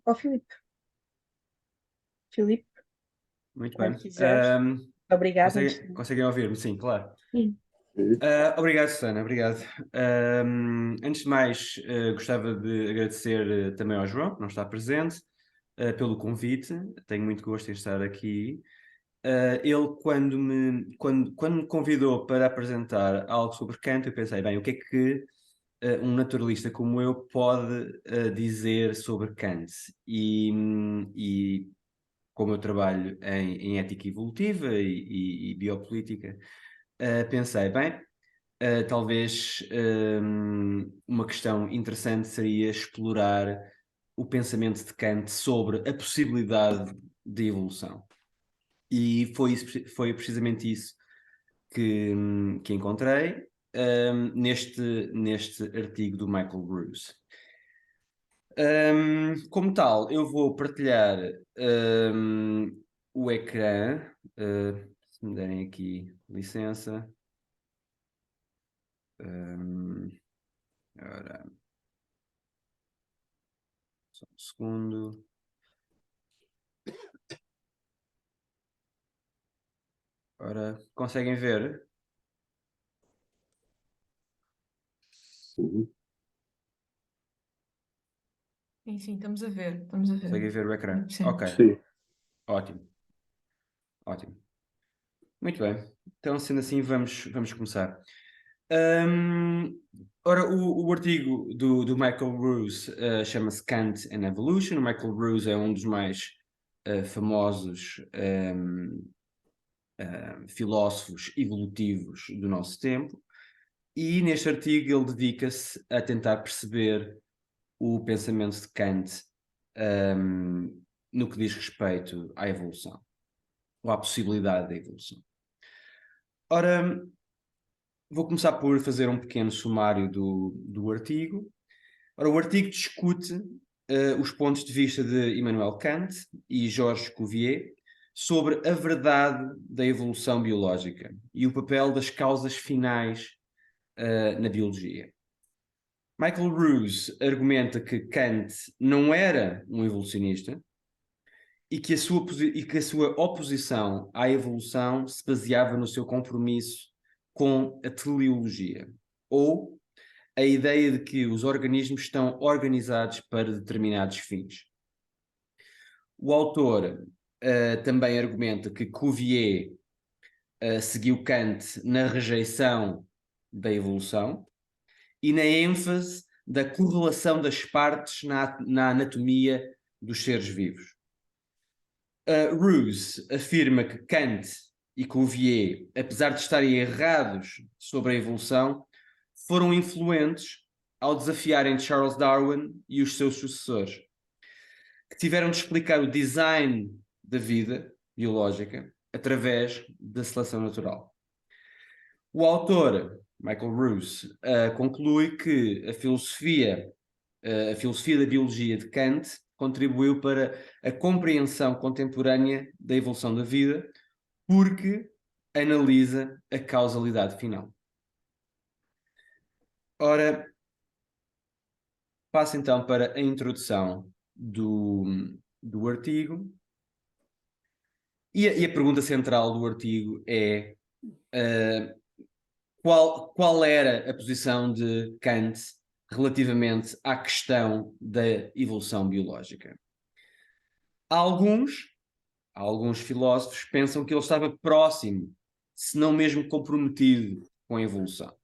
ao Filipe. Filipe, Muito quando bem. quiseres. Obrigada antes de mais. Conseguem ouvir-me? Sim, claro. Sim. Obrigado, Susana, obrigado. Antes de mais, gostava de agradecer também ao João, que não está presente, pelo convite. Tenho muito gosto em estar aqui. Ele, quando me convidou para apresentar algo sobre Kant, eu pensei, bem, o que é que um naturalista como eu pode dizer sobre Kant? E como eu trabalho em ética evolutiva e biopolítica, pensei, bem, talvez uma questão interessante seria explorar o pensamento de Kant sobre a possibilidade de evolução. E foi precisamente isso que encontrei neste artigo do Michael Bruce. Como tal, eu vou partilhar o ecrã, se me derem aqui licença. Ora, só um segundo. Ora, conseguem ver? Sim. Sim, estamos a ver, estamos a ver. Conseguem ver o ecrã? Sim. Ok, Sim. ótimo, ótimo. Muito bem, então sendo assim vamos começar. Ora, o artigo do Michael Bruce chama-se Kant and Evolution. O Michael Bruce é um dos mais famosos filósofos evolutivos do nosso tempo, e neste artigo ele dedica-se a tentar perceber o pensamento de Kant no que diz respeito à evolução, ou à possibilidade da evolução. Ora, vou começar por fazer um pequeno sumário do artigo. Ora, o artigo discute os pontos de vista de Immanuel Kant e Georges Cuvier sobre a verdade da evolução biológica e o papel das causas finais na biologia. Michael Ruse argumenta que Kant não era um evolucionista e que a sua oposição à evolução se baseava no seu compromisso com a teleologia, ou a ideia de que os organismos estão organizados para determinados fins. O autor também argumenta que Cuvier seguiu Kant na rejeição da evolução e na ênfase da correlação das partes na anatomia dos seres vivos. Ruse afirma que Kant e Cuvier, apesar de estarem errados sobre a evolução, foram influentes ao desafiarem Charles Darwin e os seus sucessores, que tiveram de explicar o design da vida biológica através da seleção natural. O autor, Michael Ruse, conclui que a filosofia da biologia de Kant contribuiu para a compreensão contemporânea da evolução da vida, porque analisa a causalidade final. Ora, passo então para a introdução do artigo. E a pergunta central do artigo é qual era a posição de Kant relativamente à questão da evolução biológica. Alguns filósofos pensam que ele estava próximo, se não mesmo comprometido com a evolução.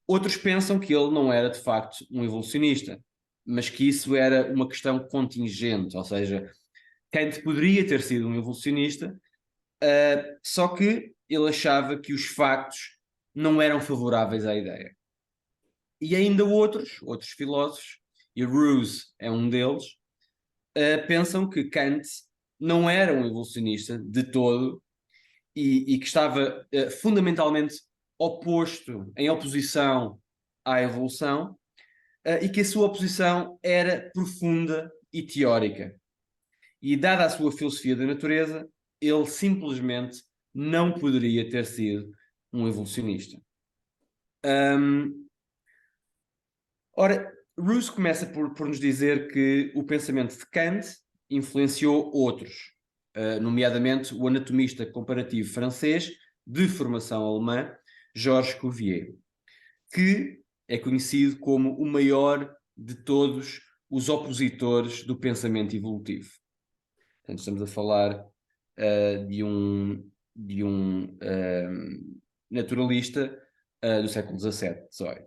Outros pensam que ele não era de facto um evolucionista, mas que isso era uma questão contingente, ou seja, Kant poderia ter sido um evolucionista, só que ele achava que os factos não eram favoráveis à ideia. E ainda outros filósofos, e Ruse é um deles, pensam que Kant não era um evolucionista de todo e que estava fundamentalmente oposto, em oposição à evolução, e que a sua oposição era profunda e teórica. E dada a sua filosofia da natureza, ele simplesmente não poderia ter sido um evolucionista. Ora, Rousse começa por nos dizer que o pensamento de Kant influenciou outros, nomeadamente o anatomista comparativo francês de formação alemã, Georges Cuvier, que é conhecido como o maior de todos os opositores do pensamento evolutivo. Portanto, estamos a falar de um naturalista do século XVII, XVIII,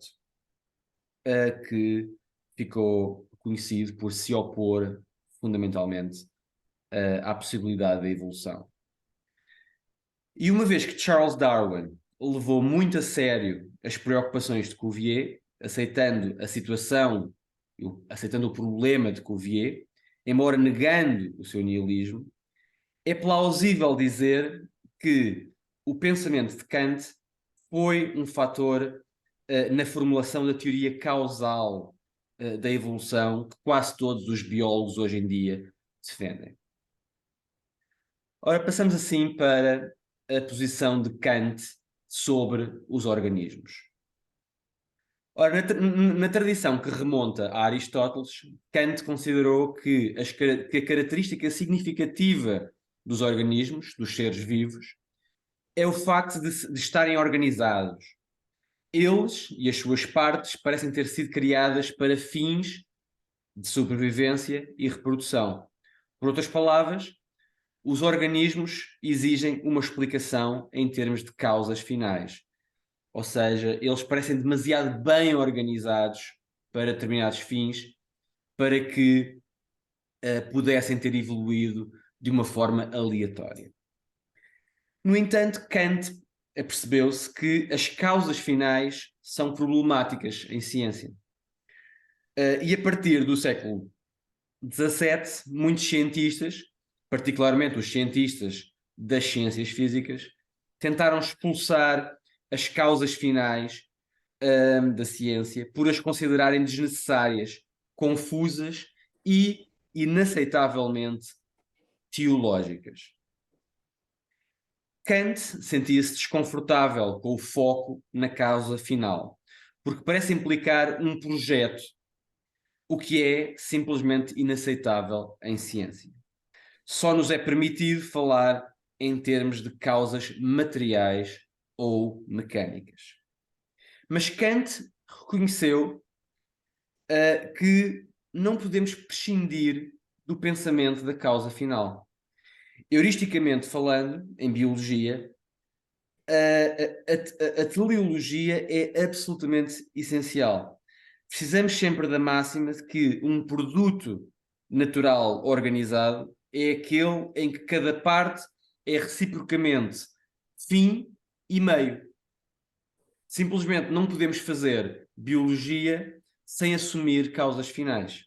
que ficou conhecido por se opor fundamentalmente à possibilidade da evolução. E uma vez que Charles Darwin levou muito a sério as preocupações de Cuvier, aceitando a situação, aceitando o problema de Cuvier, embora negando o seu nihilismo, é plausível dizer que o pensamento de Kant foi um fator na formulação da teoria causal da evolução que quase todos os biólogos hoje em dia defendem. Ora, passamos assim para a posição de Kant sobre os organismos. Ora, na tradição que remonta a Aristóteles, Kant considerou que a característica significativa dos organismos, dos seres vivos, é o facto de estarem organizados. Eles e as suas partes parecem ter sido criadas para fins de sobrevivência e reprodução. Por outras palavras, os organismos exigem uma explicação em termos de causas finais. Ou seja, eles parecem demasiado bem organizados para determinados fins para que pudessem ter evoluído de uma forma aleatória. No entanto, Kant percebeu-se que as causas finais são problemáticas em ciência. E a partir do século XVII, muitos cientistas, particularmente os cientistas das ciências físicas, tentaram expulsar as causas finais da ciência por as considerarem desnecessárias, confusas e inaceitavelmente teológicas. Kant sentia-se desconfortável com o foco na causa final, porque parece implicar um projeto, o que é simplesmente inaceitável em ciência. Só nos é permitido falar em termos de causas materiais ou mecânicas. Mas Kant reconheceu que não podemos prescindir do pensamento da causa final. Heuristicamente falando, em biologia, a teleologia é absolutamente essencial. Precisamos sempre da máxima de que um produto natural organizado é aquele em que cada parte é reciprocamente fim e meio. Simplesmente não podemos fazer biologia sem assumir causas finais.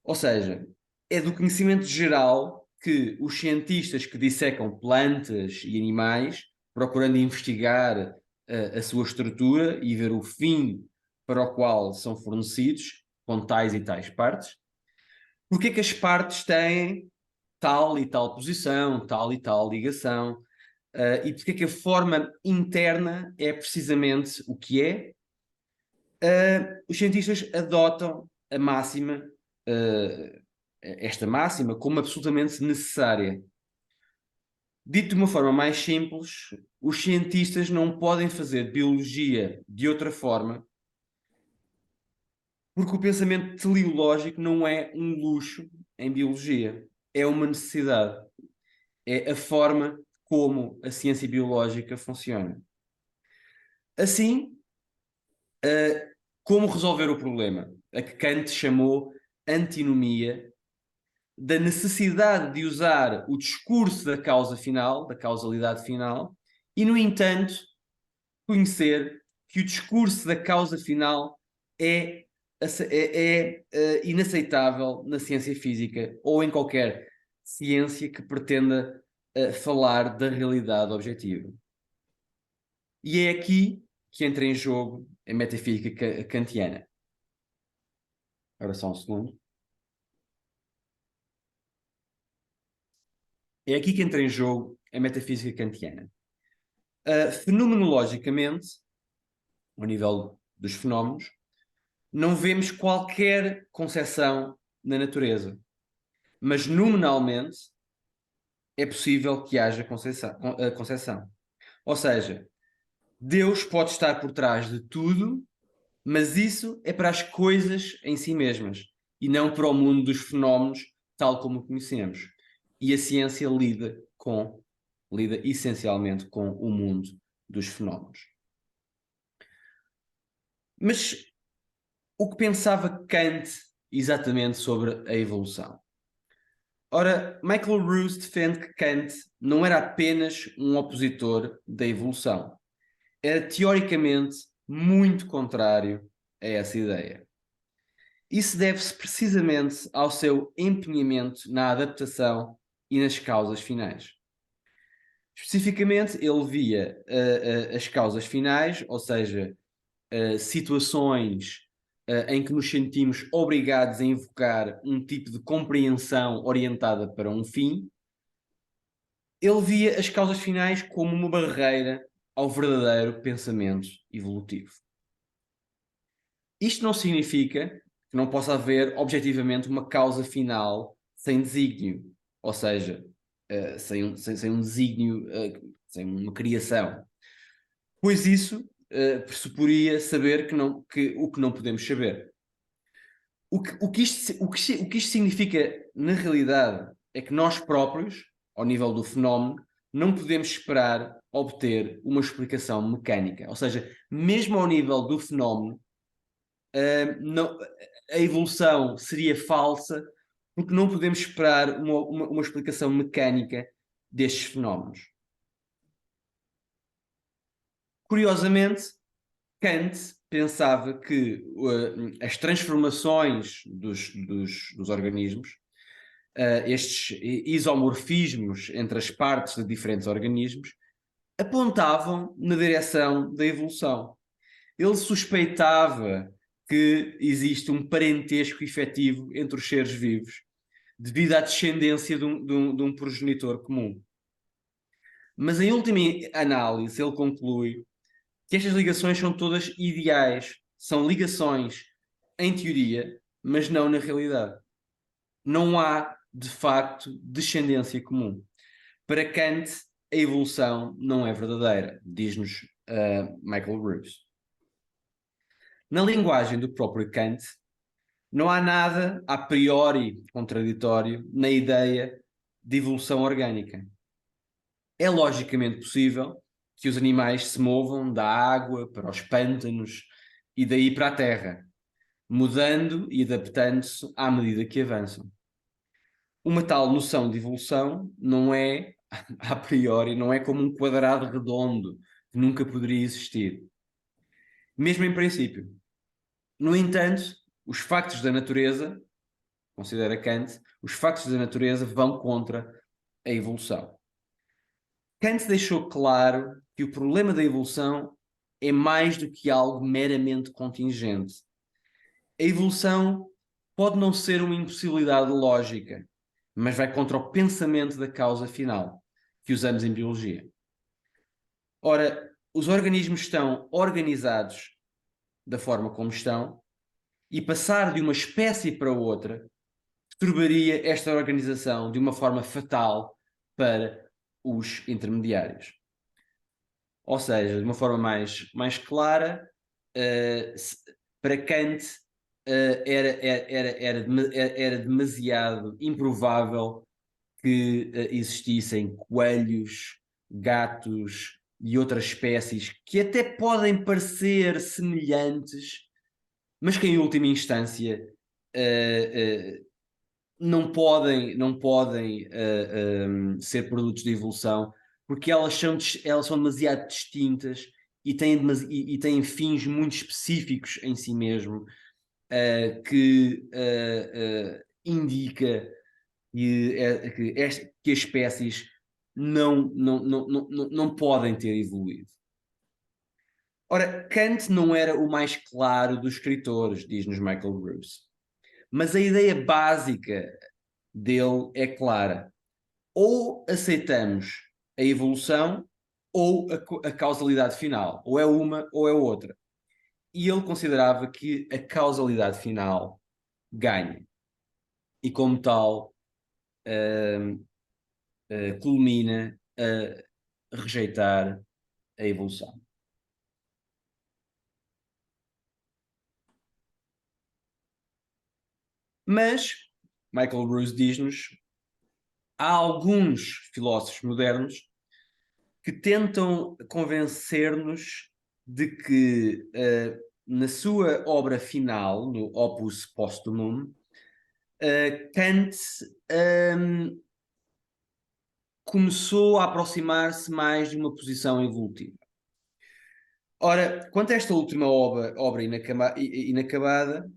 Ou seja, é do conhecimento geral que os cientistas que dissecam plantas e animais, procurando investigar a sua estrutura e ver o fim para o qual são fornecidos, com tais e tais partes, porque é que as partes têm tal e tal posição, tal e tal ligação, e porque é que a forma interna é precisamente o que é. Os cientistas adotam a máxima, esta máxima, como absolutamente necessária. Dito de uma forma mais simples, os cientistas não podem fazer biologia de outra forma, porque o pensamento teleológico não é um luxo em biologia, é uma necessidade. É a forma como a ciência biológica funciona. Assim, como resolver o problema? A que Kant chamou antinomia, da necessidade de usar o discurso da causa final, da causalidade final, e, no entanto, conhecer que o discurso da causa final é inaceitável na ciência física ou em qualquer ciência que pretenda falar da realidade objetiva. E é aqui que entra em jogo a metafísica kantiana. Agora só um segundo. É aqui que entra em jogo a metafísica kantiana. Fenomenologicamente, ao nível dos fenómenos, não vemos qualquer concepção na natureza, mas nominalmente é possível que haja concepção. Ou seja, Deus pode estar por trás de tudo, mas isso é para as coisas em si mesmas e não para o mundo dos fenómenos tal como o conhecemos. E a ciência lida essencialmente com o mundo dos fenómenos. Mas o que pensava Kant exatamente sobre a evolução? Ora, Michael Ruse defende que Kant não era apenas um opositor da evolução. Era teoricamente muito contrário a essa ideia. Isso deve-se precisamente ao seu empenhamento na adaptação e nas causas finais. Especificamente, ele via as causas finais, ou seja, situações em que nos sentimos obrigados a invocar um tipo de compreensão orientada para um fim. Ele via as causas finais como uma barreira ao verdadeiro pensamento evolutivo. Isto não significa que não possa haver objetivamente uma causa final sem desígnio, ou seja, sem um desígnio, sem uma criação. Pois isso pressuporia saber o que não podemos saber. O que isto significa, na realidade, é que nós próprios, ao nível do fenómeno, não podemos esperar obter uma explicação mecânica. Ou seja, mesmo ao nível do fenómeno, a evolução seria falsa porque não podemos esperar uma explicação mecânica destes fenómenos. Curiosamente, Kant pensava que as transformações dos organismos, estes isomorfismos entre as partes de diferentes organismos, apontavam na direção da evolução. Ele suspeitava que existe um parentesco efetivo entre os seres vivos, devido à descendência de um progenitor comum. Mas em última análise, ele conclui que estas ligações são todas ideais, são ligações em teoria, mas não na realidade. Não há, de facto, descendência comum. Para Kant, a evolução não é verdadeira, diz-nos Michael Ruse. Na linguagem do próprio Kant, não há nada a priori contraditório na ideia de evolução orgânica. É logicamente possível que os animais se movam da água para os pântanos e daí para a terra, mudando e adaptando-se à medida que avançam. Uma tal noção de evolução não é, a priori, não é como um quadrado redondo que nunca poderia existir. Mesmo em princípio. No entanto, os factos da natureza, considera Kant, os factos da natureza vão contra a evolução. Kant deixou claro que o problema da evolução é mais do que algo meramente contingente. A evolução pode não ser uma impossibilidade lógica, mas vai contra o pensamento da causa final, que usamos em biologia. Ora, os organismos estão organizados da forma como estão, e passar de uma espécie para outra perturbaria esta organização de uma forma fatal para os intermediários. Ou seja, de uma forma mais clara, para Kant era demasiado improvável que existissem coelhos, gatos e outras espécies que até podem parecer semelhantes, mas que em última instância não podem ser produtos de evolução, porque elas são demasiado distintas e têm fins muito específicos em si mesmo, que indica que as espécies não podem ter evoluído. Ora, Kant não era o mais claro dos escritores, diz-nos Michael Ruse. Mas a ideia básica dele é clara. Ou aceitamos a evolução ou a causalidade final. Ou é uma ou é outra. e ele considerava que a causalidade final ganha. E como tal, culmina a rejeitar a evolução. Mas Michael Ruse diz-nos, há alguns filósofos modernos que tentam convencer-nos de que na sua obra final, no Opus Posthumum, Kant começou a aproximar-se mais de uma posição evolutiva. Ora, quanto a esta última obra inacabada,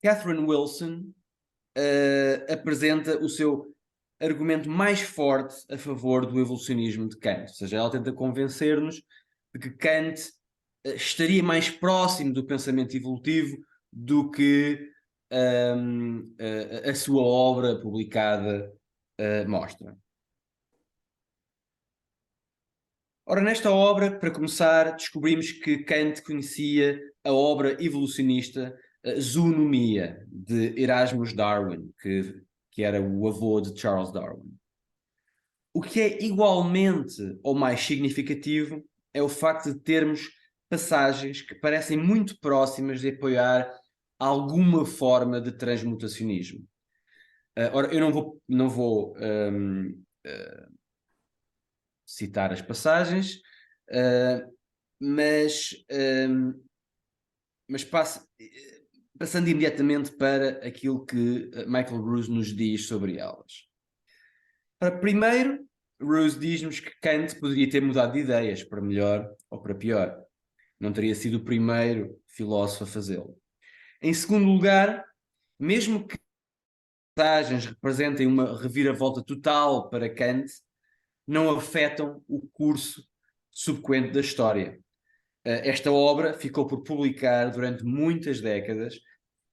Catherine Wilson apresenta o seu argumento mais forte a favor do evolucionismo de Kant. Ou seja, ela tenta convencer-nos de que Kant estaria mais próximo do pensamento evolutivo do que a sua obra publicada mostra. Ora, nesta obra, para começar, descobrimos que Kant conhecia a obra evolucionista Zoonomia, de Erasmus Darwin, que era o avô de Charles Darwin. O que é igualmente ou mais significativo é o facto de termos passagens que parecem muito próximas de apoiar alguma forma de transmutacionismo. Ora, eu não vou citar as passagens, mas passando imediatamente para aquilo que Michael Ruse nos diz sobre elas. Primeiro, Ruse diz-nos que Kant poderia ter mudado de ideias, para melhor ou para pior. Não teria sido o primeiro filósofo a fazê-lo. Em segundo lugar, mesmo que as passagens representem uma reviravolta total para Kant, não afetam o curso subsequente da história. Esta obra ficou por publicar durante muitas décadas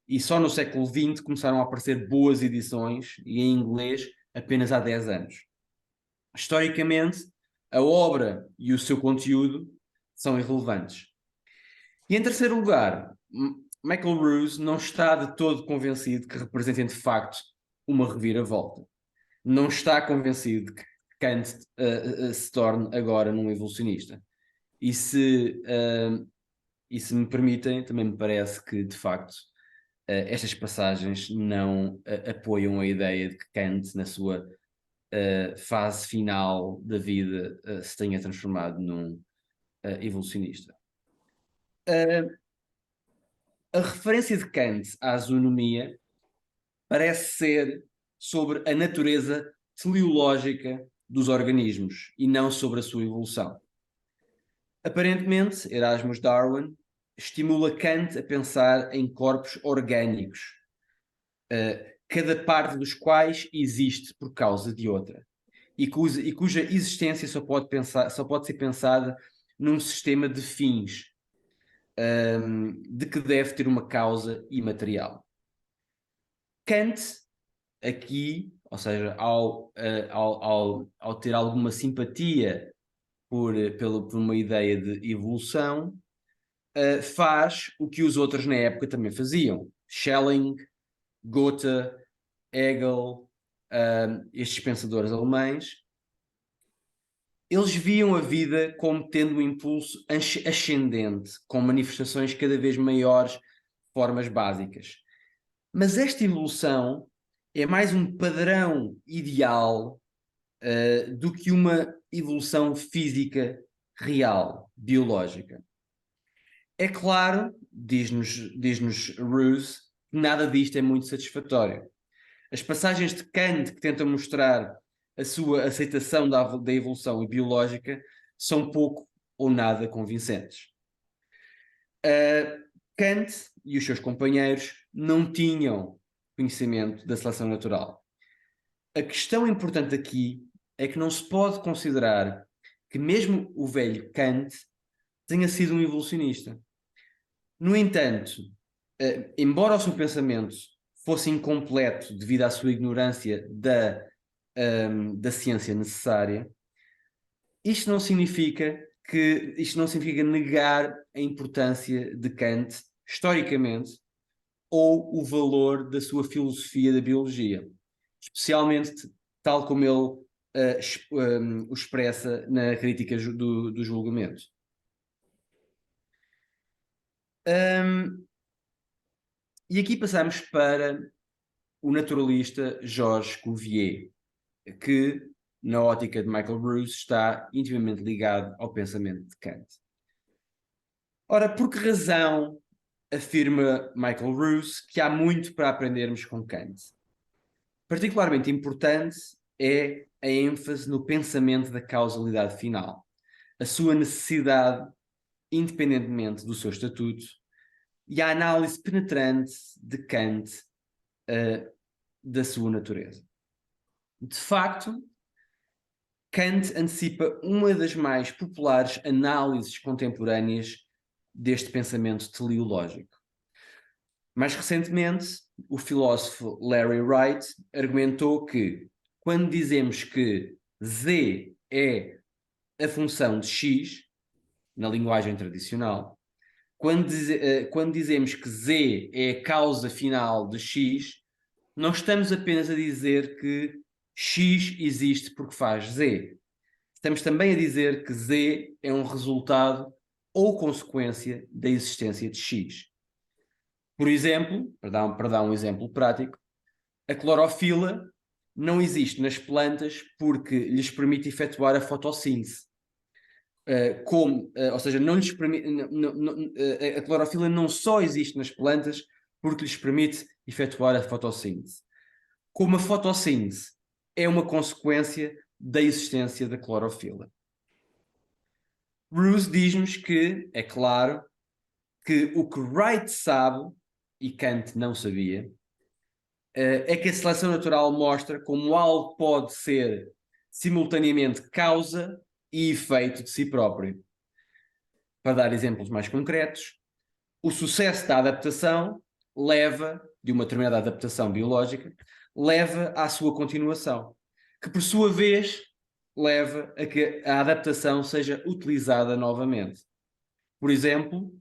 e só no século XX começaram a aparecer boas edições, e em inglês apenas há 10 anos. Historicamente, a obra e o seu conteúdo são irrelevantes. E em terceiro lugar, Michael Ruse não está de todo convencido que representem de facto uma reviravolta. Não está convencido que Kant se torne agora num evolucionista. E se me permitem, também me parece que, de facto, estas passagens não apoiam a ideia de que Kant, na sua fase final da vida, se tenha transformado num evolucionista. A referência de Kant à zoonomia parece ser sobre a natureza teleológica dos organismos e não sobre a sua evolução. Aparentemente, Erasmus Darwin estimula Kant a pensar em corpos orgânicos, cada parte dos quais existe por causa de outra, e cuja existência só pode ser pensada num sistema de fins, de que deve ter uma causa imaterial. Kant, aqui, ou seja, ao ter alguma simpatia por uma ideia de evolução, faz o que os outros na época também faziam. Schelling, Goethe, Hegel, estes pensadores alemães, eles viam a vida como tendo um impulso ascendente, com manifestações cada vez maiores de formas básicas. Mas esta evolução é mais um padrão ideal do que uma evolução física real, biológica. É claro, diz-nos Ruse, que nada disto é muito satisfatório. As passagens de Kant que tentam mostrar a sua aceitação da evolução biológica são pouco ou nada convincentes. Kant e os seus companheiros não tinham conhecimento da seleção natural. A questão importante aqui é que não se pode considerar que mesmo o velho Kant tenha sido um evolucionista. No entanto, embora o seu pensamento fosse incompleto devido à sua ignorância da ciência necessária, isto não significa que isto não significa negar a importância de Kant, historicamente, ou o valor da sua filosofia da biologia, especialmente tal como ele o expressa na crítica do julgamento. E aqui passamos para o naturalista Georges Cuvier, que, na ótica de Michael Ruse, está intimamente ligado ao pensamento de Kant. Ora, por que razão afirma Michael Ruse que há muito para aprendermos com Kant? Particularmente importante é a ênfase no pensamento da causalidade final, a sua necessidade, independentemente do seu estatuto, e a análise penetrante de Kant da sua natureza. De facto, Kant antecipa uma das mais populares análises contemporâneas deste pensamento teleológico. Mais recentemente, o filósofo Larry Wright argumentou que, quando dizemos que Z é a função de X, na linguagem tradicional, quando dizemos que Z é a causa final de X, não estamos apenas a dizer que X existe porque faz Z. Estamos também a dizer que Z é um resultado ou consequência da existência de X. Por exemplo, para dar um exemplo prático, a clorofila não existe nas plantas porque lhes permite efetuar a fotossíntese. Ou seja, não lhes permite, a clorofila não só existe nas plantas porque lhes permite efetuar a fotossíntese. Como a fotossíntese é uma consequência da existência da clorofila. Ruse diz-nos que, é claro, que o que Wright sabe, e Kant não sabia, é que a seleção natural mostra como algo pode ser simultaneamente causa e efeito de si próprio. Para dar exemplos mais concretos, o sucesso da adaptação leva, de uma determinada adaptação biológica, leva à sua continuação, que por sua vez leva a que a adaptação seja utilizada novamente. Por exemplo,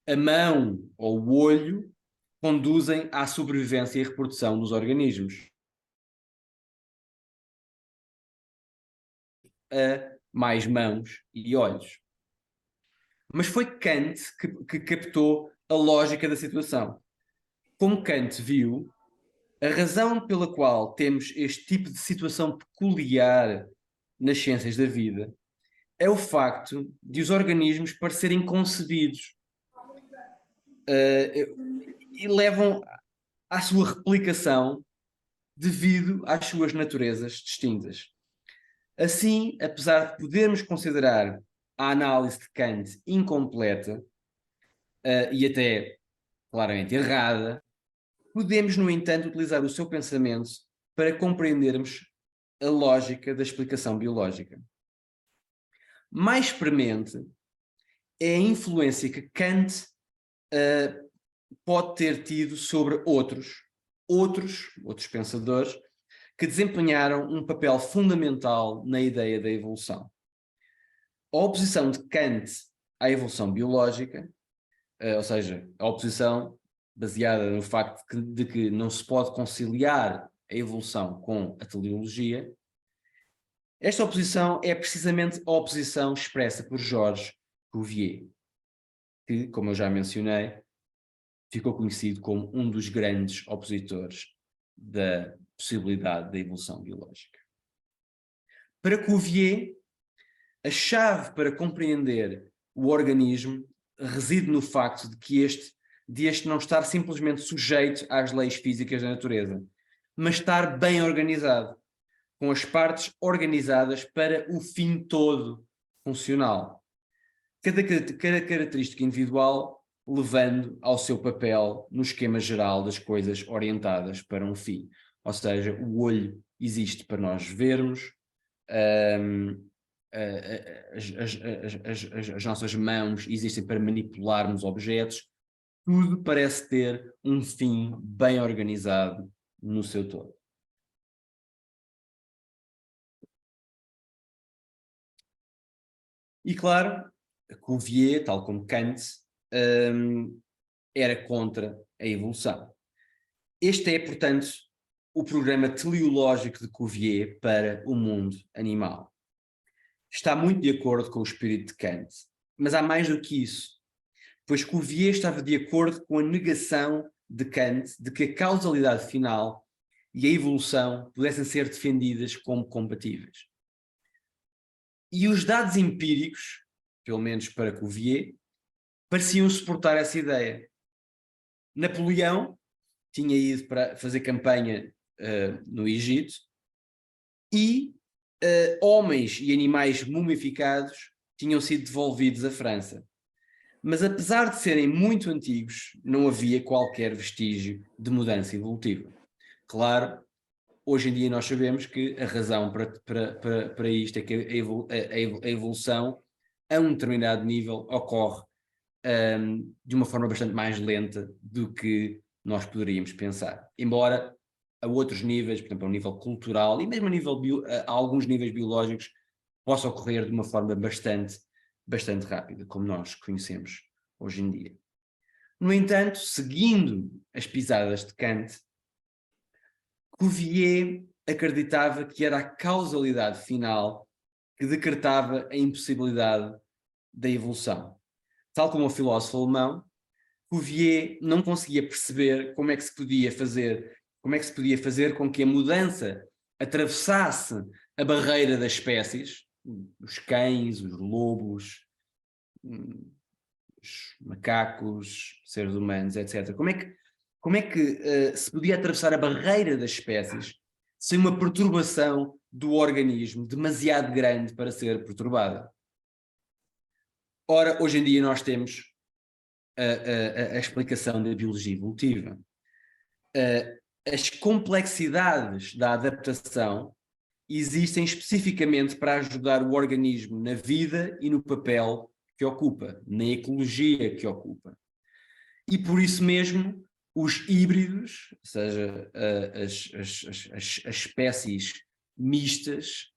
a mão ou o olho conduzem à sobrevivência e reprodução dos organismos. A mais mãos e olhos. Mas foi Kant que captou a lógica da situação. Como Kant viu, a razão pela qual temos este tipo de situação peculiar nas ciências da vida é o facto de os organismos parecerem concebidos e levam à sua replicação devido às suas naturezas distintas. Assim, apesar de podermos considerar a análise de Kant incompleta e até claramente errada, podemos, no entanto, utilizar o seu pensamento para compreendermos a lógica da explicação biológica. Mais premente é a influência que Kant pode ter tido sobre outros pensadores que desempenharam um papel fundamental na ideia da evolução. A oposição de Kant à evolução biológica, ou seja, a oposição baseada no facto de que não se pode conciliar a evolução com a teleologia, esta oposição é precisamente a oposição expressa por Georges Cuvier, que, como eu já mencionei, ficou conhecido como um dos grandes opositores da possibilidade da evolução biológica. Para Cuvier, a chave para compreender o organismo reside no facto de que este não estar simplesmente sujeito às leis físicas da natureza, mas estar bem organizado, com as partes organizadas para o fim todo funcional. Cada característica individual levando ao seu papel no esquema geral das coisas orientadas para um fim. Ou seja, o olho existe para nós vermos, as nossas mãos existem para manipularmos objetos, tudo parece ter um fim bem organizado no seu todo. E claro, Cuvier, tal como Kant, era contra a evolução. Este é, portanto, o programa teleológico de Cuvier para o mundo animal. Está muito de acordo com o espírito de Kant, mas há mais do que isso, pois Cuvier estava de acordo com a negação de Kant de que a causalidade final e a evolução pudessem ser defendidas como compatíveis. E os dados empíricos, pelo menos para Cuvier, pareciam suportar essa ideia. Napoleão tinha ido para fazer campanha no Egito e homens e animais mumificados tinham sido devolvidos à França. Mas apesar de serem muito antigos, não havia qualquer vestígio de mudança evolutiva. Claro, hoje em dia nós sabemos que a razão para isto é que a evolução a um determinado nível ocorre de uma forma bastante mais lenta do que nós poderíamos pensar. Embora a outros níveis, por exemplo, a um nível cultural e mesmo a alguns níveis biológicos, possa ocorrer de uma forma bastante rápida, como nós conhecemos hoje em dia. No entanto, seguindo as pisadas de Kant, Cuvier acreditava que era a causalidade final que decretava a impossibilidade da evolução. Tal como o filósofo alemão, Cuvier não conseguia perceber como é que se podia fazer com que a mudança atravessasse a barreira das espécies, os cães, os lobos, os macacos, seres humanos, etc. Como é que se podia atravessar a barreira das espécies sem uma perturbação do organismo demasiado grande para ser perturbada? Ora, hoje em dia nós temos a explicação da biologia evolutiva. As complexidades da adaptação existem especificamente para ajudar o organismo na vida e no papel que ocupa, na ecologia que ocupa. E por isso mesmo, os híbridos, ou seja, as espécies mistas,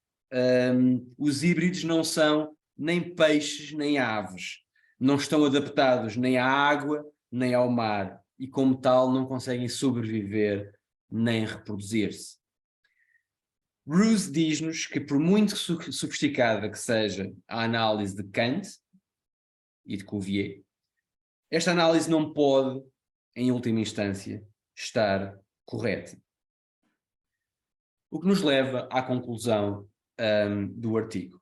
os híbridos não são nem peixes nem aves, não estão adaptados nem à água nem ao mar e como tal não conseguem sobreviver nem reproduzir-se. Rousse diz-nos que por muito sofisticada que seja a análise de Kant e de Cuvier, esta análise não pode, em última instância, estar correta. O que nos leva à conclusão do artigo.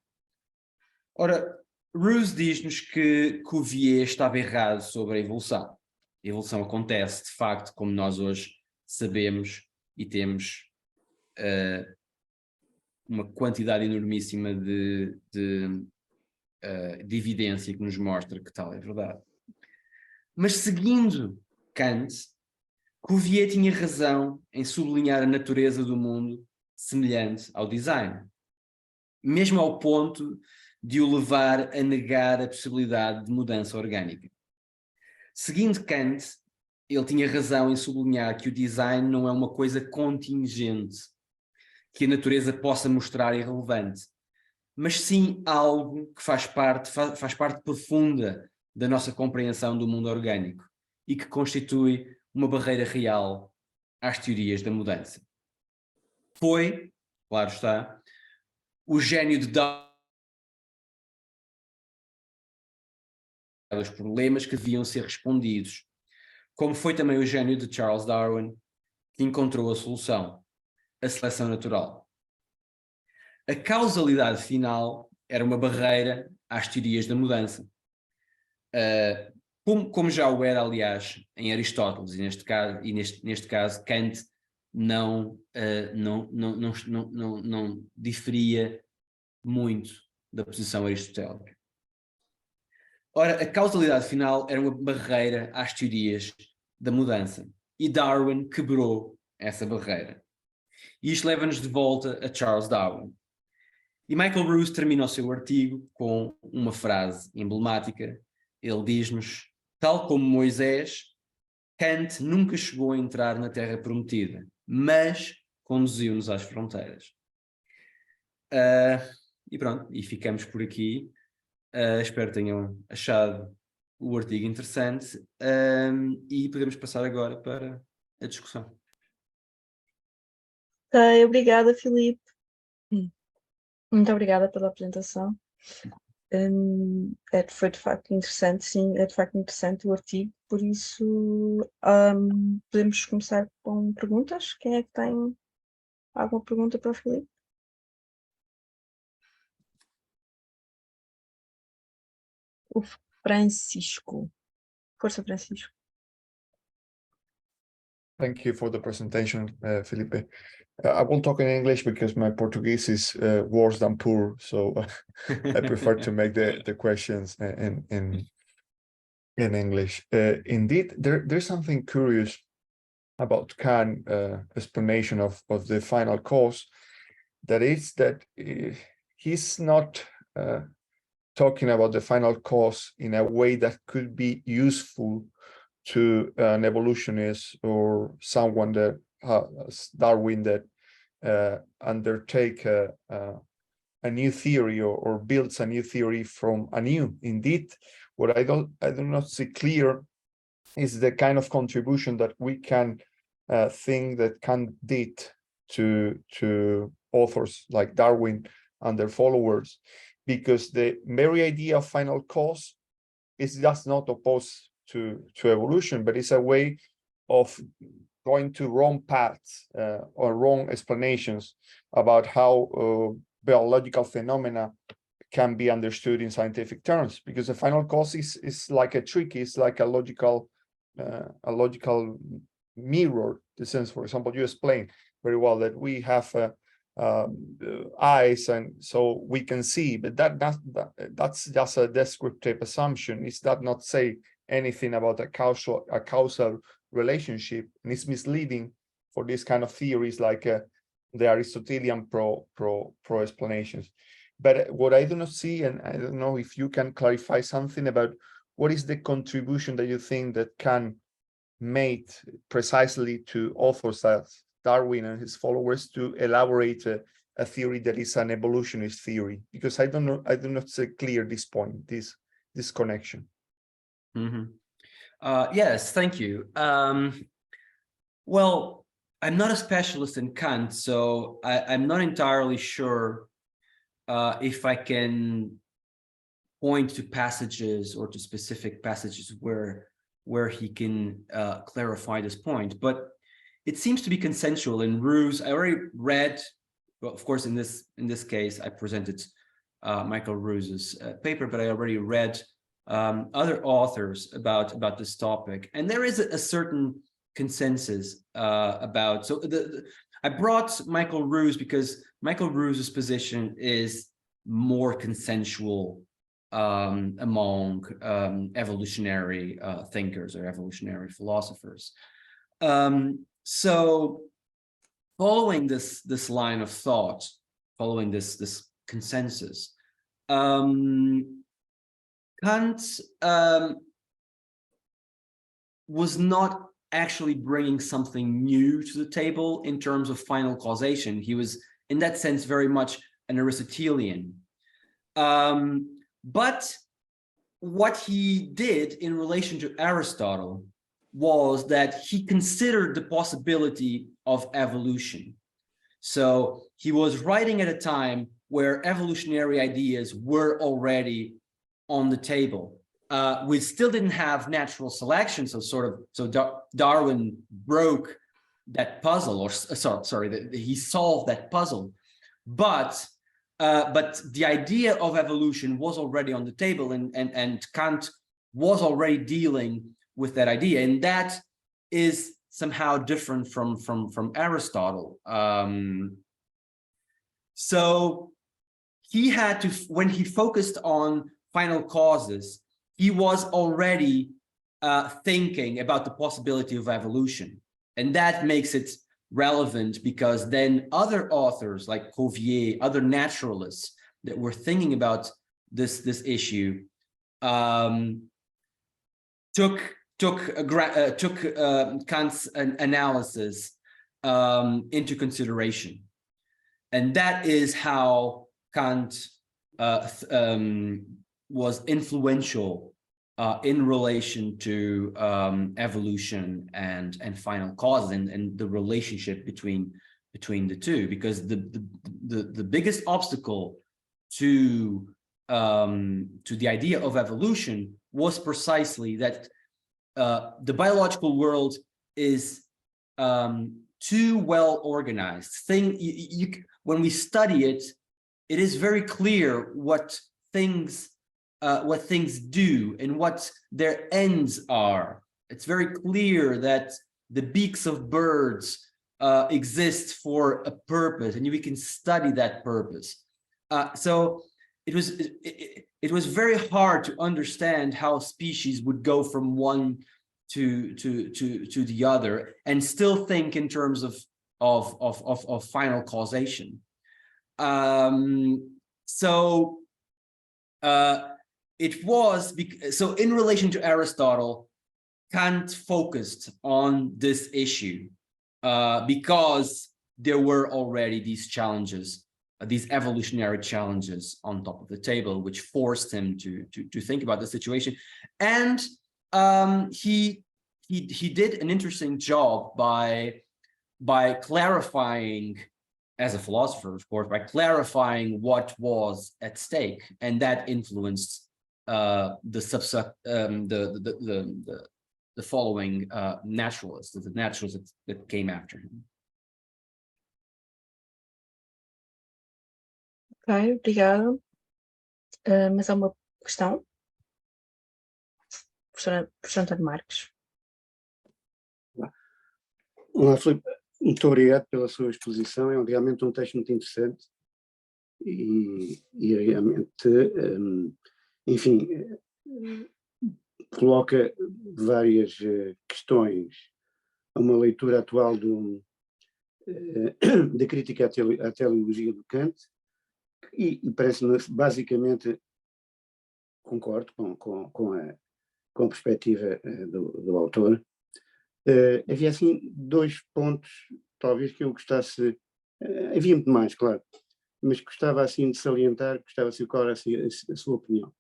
Ora, Rousse diz-nos que Cuvier estava errado sobre a evolução. A evolução acontece, de facto, como nós hoje sabemos e temos uma quantidade enormíssima de evidência que nos mostra que tal é verdade. Mas seguindo Kant, Cuvier tinha razão em sublinhar a natureza do mundo semelhante ao design, mesmo ao ponto de o levar a negar a possibilidade de mudança orgânica. Seguindo Kant, ele tinha razão em sublinhar que o design não é uma coisa contingente, que a natureza possa mostrar irrelevante, mas sim algo que faz parte profunda da nossa compreensão do mundo orgânico e que constitui uma barreira real às teorias da mudança. Foi, claro está, o gênio de Darwin os problemas que deviam ser respondidos, como foi também o gênio de Charles Darwin que encontrou a solução, a seleção natural. A causalidade final era uma barreira às teorias da mudança. Como já o era, aliás, em Aristóteles, e neste caso Kant não diferia muito da posição aristotélica. Ora, a causalidade final era uma barreira às teorias da mudança, e Darwin quebrou essa barreira. E isto leva-nos de volta a Charles Darwin. E Michael Rousse termina o seu artigo com uma frase emblemática. Ele diz-nos: tal como Moisés, Kant nunca chegou a entrar na Terra Prometida, mas conduziu-nos às fronteiras. E pronto, e ficamos por aqui. Espero que tenham achado o artigo interessante e podemos passar agora para a discussão. Obrigada, Filipe. Muito obrigada pela apresentação. Foi de facto interessante, sim, é de facto interessante o artigo, por isso podemos começar com perguntas. Quem é que tem alguma pergunta para o Filipe? O Francisco. Força, Francisco. Thank you for the presentation, Felipe. I won't talk in English because my Portuguese is worse than poor, so I prefer to make the questions in English. Indeed, there's something curious about Kant's explanation of the final cause. That is that he's not talking about the final cause in a way that could be useful to an evolutionist or someone that Darwin that undertake a new theory or builds a new theory from anew. Indeed, what I do not see clear is the kind of contribution that we can think that Kant did to authors like Darwin and their followers, because the very idea of final cause is just not opposed to evolution, but it's a way of going to wrong paths or wrong explanations about how biological phenomena can be understood in scientific terms, because the final cause is like a trick, it's like a logical mirror. The sense, for example, you explained very well that we have eyes, and so we can see, but that's just a descriptive assumption. It's that not say anything about a causal relationship, and it's misleading for this kind of theories like the Aristotelian pro explanations. But what I do not see, and I don't know if you can clarify something about what is the contribution that you think that Kant made precisely to authors as Darwin and his followers to elaborate a theory that is an evolutionist theory, because I do not see clear this point, this connection. Yes, thank you. Well, I'm not a specialist in Kant, so I'm not entirely sure if I can point to passages or to specific passages where he can clarify this point. But it seems to be consensual in Roos. I already read, well, of course, in this case, I presented Michael Roos's paper, but I already read other authors about this topic, and there is a certain consensus about. So I brought Michael Roos because Michael Roos's position is more consensual among evolutionary thinkers or evolutionary philosophers. So following this line of thought, following this consensus, Kant was not actually bringing something new to the table in terms of final causation. He was, in that sense, very much an Aristotelian. But what he did in relation to Aristotle was that he considered the possibility of evolution. So he was writing at a time where evolutionary ideas were already on the table. We still didn't have natural selection, so Darwin broke that puzzle, or sorry, he solved that puzzle. But the idea of evolution was already on the table, and Kant was already dealing with that idea, and that is somehow different from Aristotle. So he had to, when he focused on final causes, he was already thinking about the possibility of evolution, and that makes it relevant because then other authors like Cuvier, other naturalists that were thinking about this issue, took Kant's analysis into consideration, and that is how Kant was influential in relation to evolution and final causes and the relationship between the two, because the biggest obstacle to the idea of evolution was precisely that the biological world is too well organized. When we study it, it is very clear what things do and what their ends are. It's very clear that the beaks of birds exist for a purpose, and we can study that purpose. So it was very hard to understand how species would go from one to the other and still think in terms of final causation. So in relation to Aristotle, Kant focused on this issue because there were already these challenges, these evolutionary challenges on top of the table, which forced him to think about the situation. And he did an interesting job by clarifying, as a philosopher, of course, by clarifying what was at stake, and that influenced the following naturalists, the naturalists that came after him. Ok, obrigada. Mas há uma questão? Professor António Marques. Olá, Filipe. Muito obrigado pela sua exposição. É realmente um texto muito interessante e realmente, enfim, coloca várias questões a uma leitura atual da crítica à teleologia do Kant, e parece-me, basicamente, concordo com a perspectiva do autor. Havia assim dois pontos, talvez, que eu gostasse, havia muito mais, claro, mas gostava assim de salientar, gostava de saber qual era a sua opinião.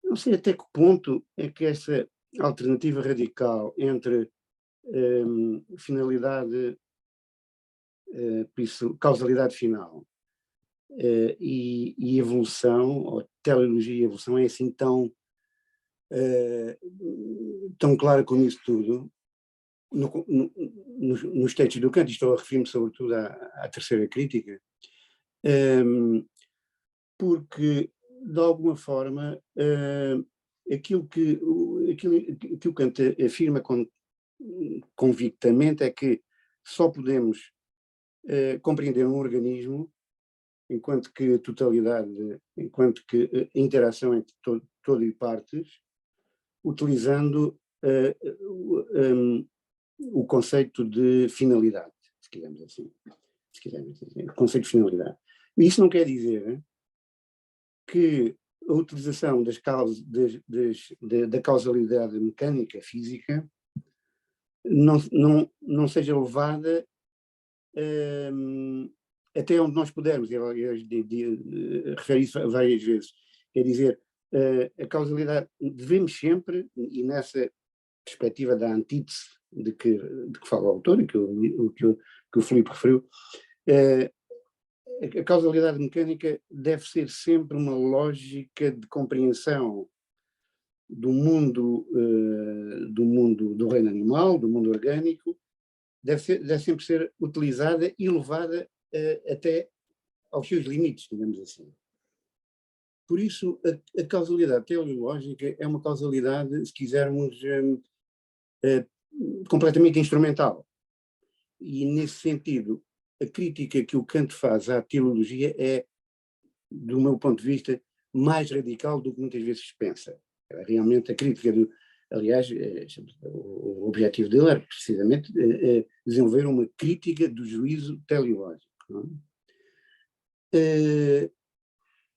Não sei até que ponto é que essa alternativa radical entre finalidade, por isso, causalidade final, e evolução, ou teleologia e evolução, é assim tão clara como isso tudo. Nos textos do Kant, estou a referir-me sobretudo à terceira crítica, porque, de alguma forma, aquilo que o Kant afirma convictamente é que só podemos compreender um organismo enquanto que totalidade, enquanto que interação entre todo e partes, utilizando o conceito de finalidade, se quisermos assim, o conceito de finalidade. Isso não quer dizer que a utilização da causalidade mecânica, física, não seja levada até onde nós pudermos. Eu referi isso várias vezes. Quer dizer, a causalidade, devemos sempre, e nessa perspectiva da antítese de que fala o autor e que o Filipe referiu, a causalidade mecânica deve ser sempre uma lógica de compreensão do mundo do reino animal, do mundo orgânico, deve sempre ser utilizada e levada até aos seus limites, digamos assim. Por isso, a causalidade teleológica é uma causalidade, se quisermos, completamente instrumental. E, nesse sentido, a crítica que o Kant faz à teleologia é, do meu ponto de vista, mais radical do que muitas vezes se pensa. Realmente a crítica aliás, o objetivo dele era precisamente desenvolver uma crítica do juízo teleológico. Não é?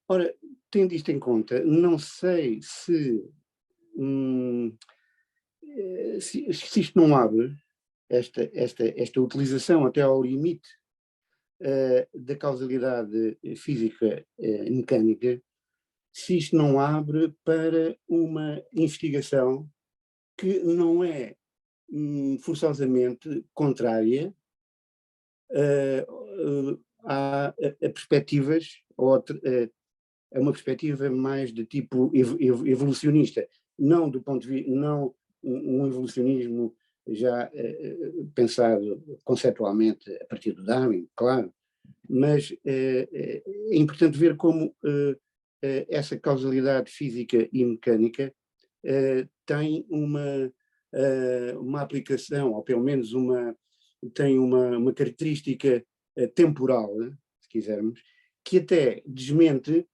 Ora, tendo isto em conta, não sei se isto não abre esta utilização até ao limite da causalidade física mecânica, se isto não abre para uma investigação que não é forçosamente contrária a perspectivas, a uma perspectiva mais de tipo evolucionista, não do ponto de vista, não um evolucionismo já pensado conceptualmente a partir do Darwin, claro, mas é importante ver como essa causalidade física e mecânica tem uma aplicação, ou pelo menos tem uma característica temporal, se quisermos, que até desmente,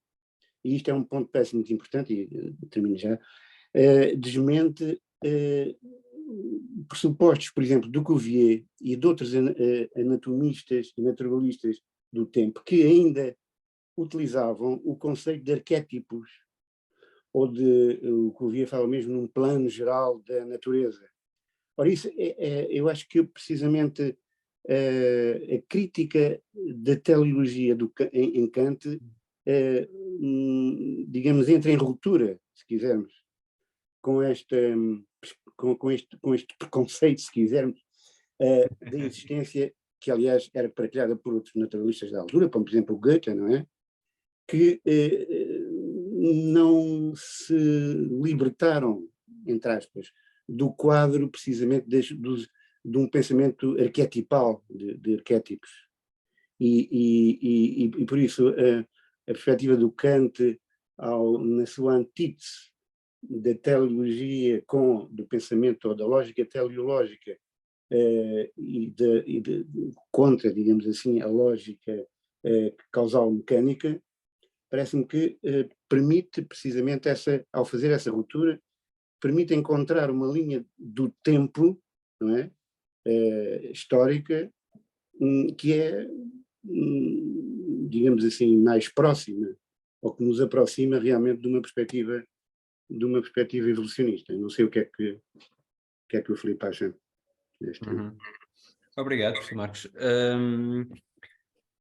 e isto é um ponto muito importante, e termino já, desmente pressupostos, por exemplo, do Cuvier e de outros anatomistas e naturalistas do tempo, que ainda utilizavam o conceito de arquétipos, ou o Cuvier fala mesmo num plano geral da natureza. Ora, isso eu acho que precisamente a crítica da teleologia em Kant, digamos, entra em ruptura, se quisermos, com este preconceito, se quisermos, da existência, que aliás era partilhada por outros naturalistas da altura, como por exemplo o Goethe, não é? Que não se libertaram, entre aspas, do quadro precisamente de um pensamento arquetipal, de arquétipos. E por isso a perspectiva do Kant, na sua antítese da teleologia do pensamento ou da lógica teleológica contra, digamos assim, a lógica causal mecânica, parece-me que permite precisamente ao fazer essa ruptura, permite encontrar uma linha do tempo, não é? Histórica, que é, digamos assim, mais próxima, ou que nos aproxima realmente de uma perspectiva evolucionista. Eu não sei o que é que o Filipe acha deste. Obrigado, professor Marcos.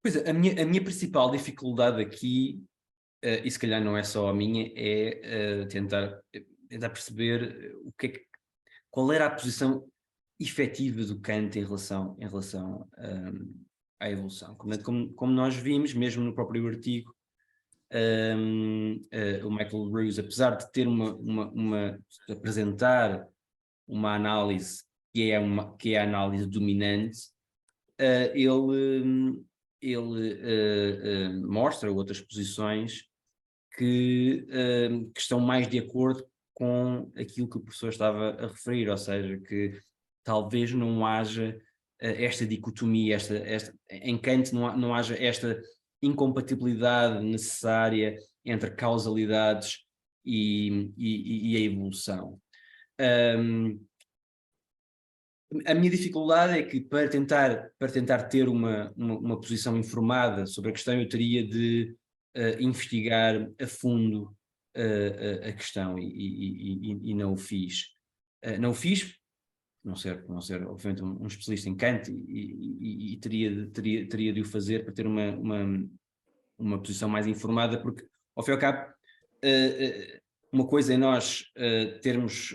Pois é, a minha principal dificuldade aqui, e se calhar não é só a minha, é tentar perceber qual era a posição efetiva do Kant em relação à evolução. Como nós vimos, mesmo no próprio artigo, o Michael Ruse, apesar de ter apresentar uma análise que é a análise dominante, ele mostra outras posições que estão mais de acordo com aquilo que o professor estava a referir, ou seja, que talvez não haja esta dicotomia, em Kant não haja esta incompatibilidade necessária entre causalidades e a evolução. A minha dificuldade é que para tentar ter uma posição informada sobre a questão, eu teria de investigar a fundo a questão e não o fiz. Não o fiz, não ser obviamente um especialista em Kant, e teria de o fazer para ter uma posição mais informada, porque ao fim e ao cabo uma coisa é nós termos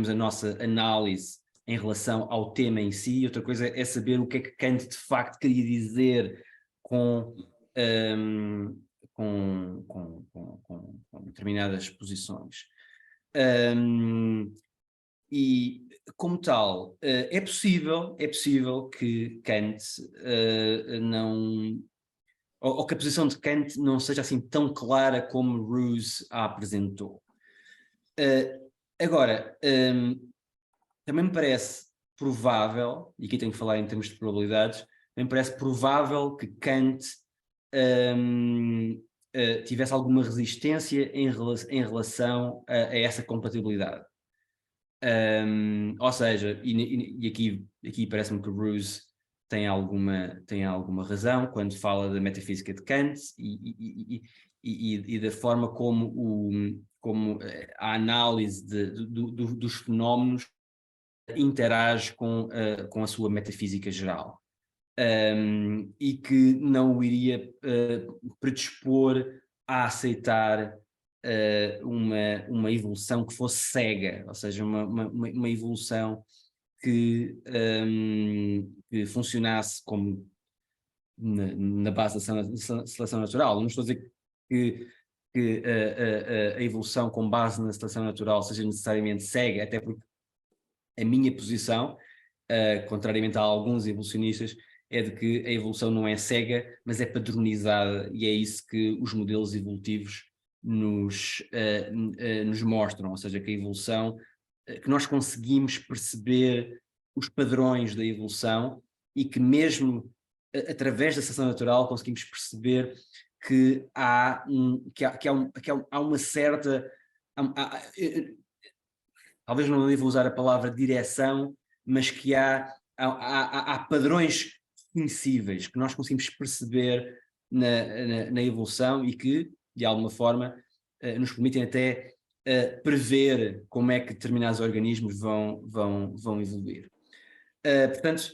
a nossa análise em relação ao tema em si, e outra coisa é saber o que é que Kant de facto queria dizer com determinadas posições. E como tal, é possível que Kant ou que a posição de Kant não seja assim tão clara como Ruse a apresentou. Agora, também me parece provável, e aqui tenho que falar em termos de probabilidades, também me parece provável que Kant tivesse alguma resistência em relação a essa compatibilidade. Ou seja, e aqui parece-me que Ruse tem alguma razão quando fala da metafísica de Kant e da forma como a análise dos fenómenos interage com a sua metafísica geral, e que não o iria predispor a aceitar uma evolução que fosse cega, ou seja, uma evolução que funcionasse como na base da seleção natural. Não estou a dizer que a evolução com base na seleção natural seja necessariamente cega, até porque a minha posição, contrariamente a alguns evolucionistas, é de que a evolução não é cega, mas é padronizada, e é isso que os modelos evolutivos nos mostram, ou seja, que a evolução, que nós conseguimos perceber os padrões da evolução e que mesmo através da seleção natural conseguimos perceber que há uma certa... talvez não devo usar a palavra direção, mas que há padrões reconhecíveis que nós conseguimos perceber na evolução e que, de alguma forma, nos permitem até prever como é que determinados organismos vão evoluir. Portanto,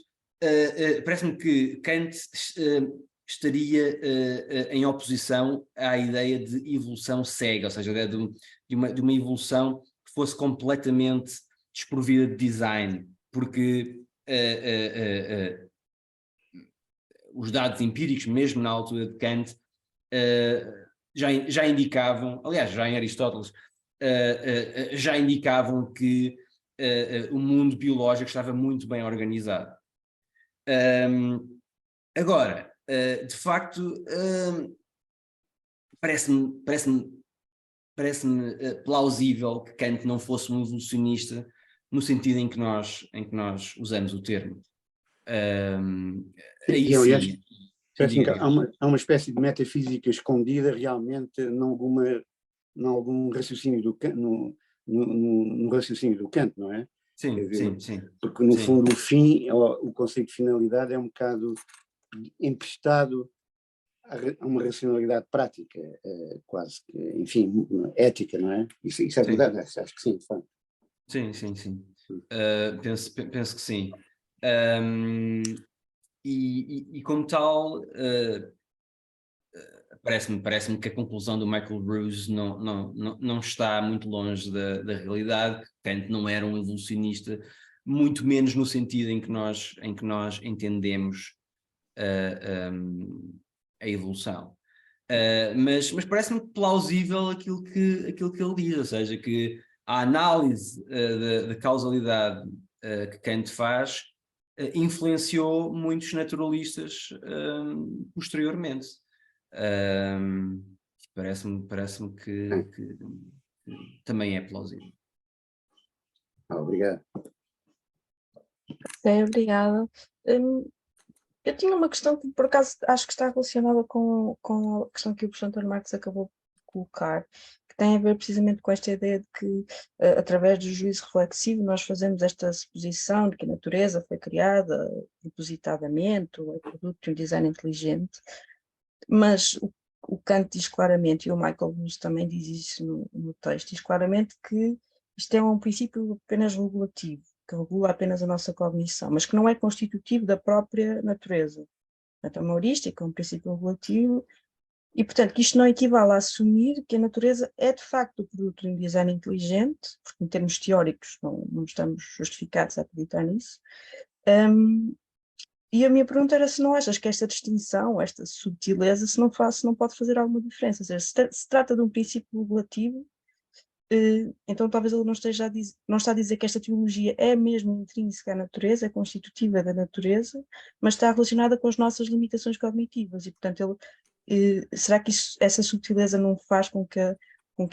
parece-me que Kant estaria em oposição à ideia de evolução cega, ou seja, a ideia de uma evolução que fosse completamente desprovida de design, porque os dados empíricos, mesmo na altura de Kant, já indicavam, aliás, já em Aristóteles, já indicavam que o mundo biológico estava muito bem organizado. Agora, de facto, parece-me plausível que Kant não fosse um evolucionista no sentido em que nós usamos o termo. Aí aliás, sim. parece-me que há uma espécie de metafísica escondida realmente em algum raciocínio no raciocínio do Kant, não é? Sim. Porque no fundo o conceito de finalidade é um bocado emprestado a uma racionalidade prática, quase que, enfim, ética, não é? Isso é verdade, acho que sim, de facto. Sim. Penso que sim. E como tal, parece-me que a conclusão do Michael Ruse não está muito longe da realidade. Kant não era um evolucionista, muito menos no sentido em que nós entendemos a evolução. Mas parece-me plausível aquilo que ele diz, ou seja, que a análise da causalidade que Kant faz influenciou muitos naturalistas posteriormente. Parece-me que também é plausível. Obrigado. Obrigada. Eu tinha uma questão que, por acaso, acho que está relacionada com a questão que o professor António Marcos acabou de colocar, que tem a ver precisamente com esta ideia de que, através do juízo reflexivo, nós fazemos esta suposição de que a natureza foi criada propositadamente, ou é produto de um design inteligente, mas o Kant diz claramente, e o Michael Ruse também diz isso no texto, diz claramente que isto é um princípio apenas regulativo, que regula apenas a nossa cognição, mas que não é constitutivo da própria natureza. Portanto, é uma heurística, é um princípio regulativo, e, portanto, que isto não equivale a assumir que a natureza é, de facto, o produto de um design inteligente, porque, em termos teóricos, não estamos justificados a acreditar nisso. E a minha pergunta era se não achas que esta distinção, esta subtileza, se não pode fazer alguma diferença. Ou seja, se trata de um princípio regulativo, então talvez ele não está a dizer que esta teologia é mesmo intrínseca à natureza, é constitutiva da natureza, mas está relacionada com as nossas limitações cognitivas e, portanto, será que essa subtileza não faz com que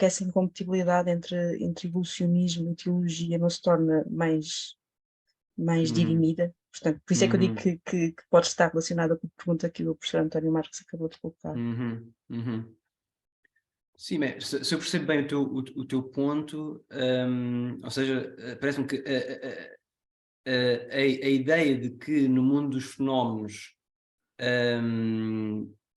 essa incompatibilidade entre evolucionismo e teologia não se torne mais dirimida? Portanto, por isso é que eu digo que pode estar relacionada com a pergunta que o professor António Marcos acabou de colocar. Sim, mas se eu percebo bem o teu ponto, ou seja, parece-me que a ideia de que no mundo dos fenómenos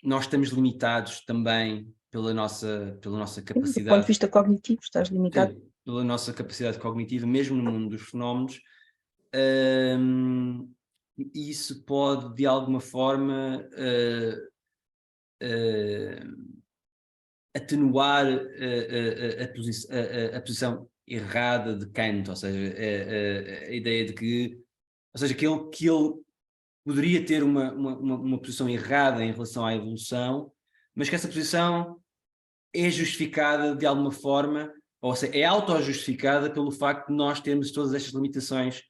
nós estamos limitados também pela nossa capacidade. Do ponto de vista cognitivo, estás limitado. Sim, pela nossa capacidade cognitiva, mesmo no mundo dos fenómenos, isso pode, de alguma forma, atenuar a posição errada de Kant, ou seja, a ideia de que, ou seja, que ele poderia ter uma posição errada em relação à evolução, mas que essa posição é justificada de alguma forma, ou seja, é auto-justificada pelo facto de nós termos todas estas limitações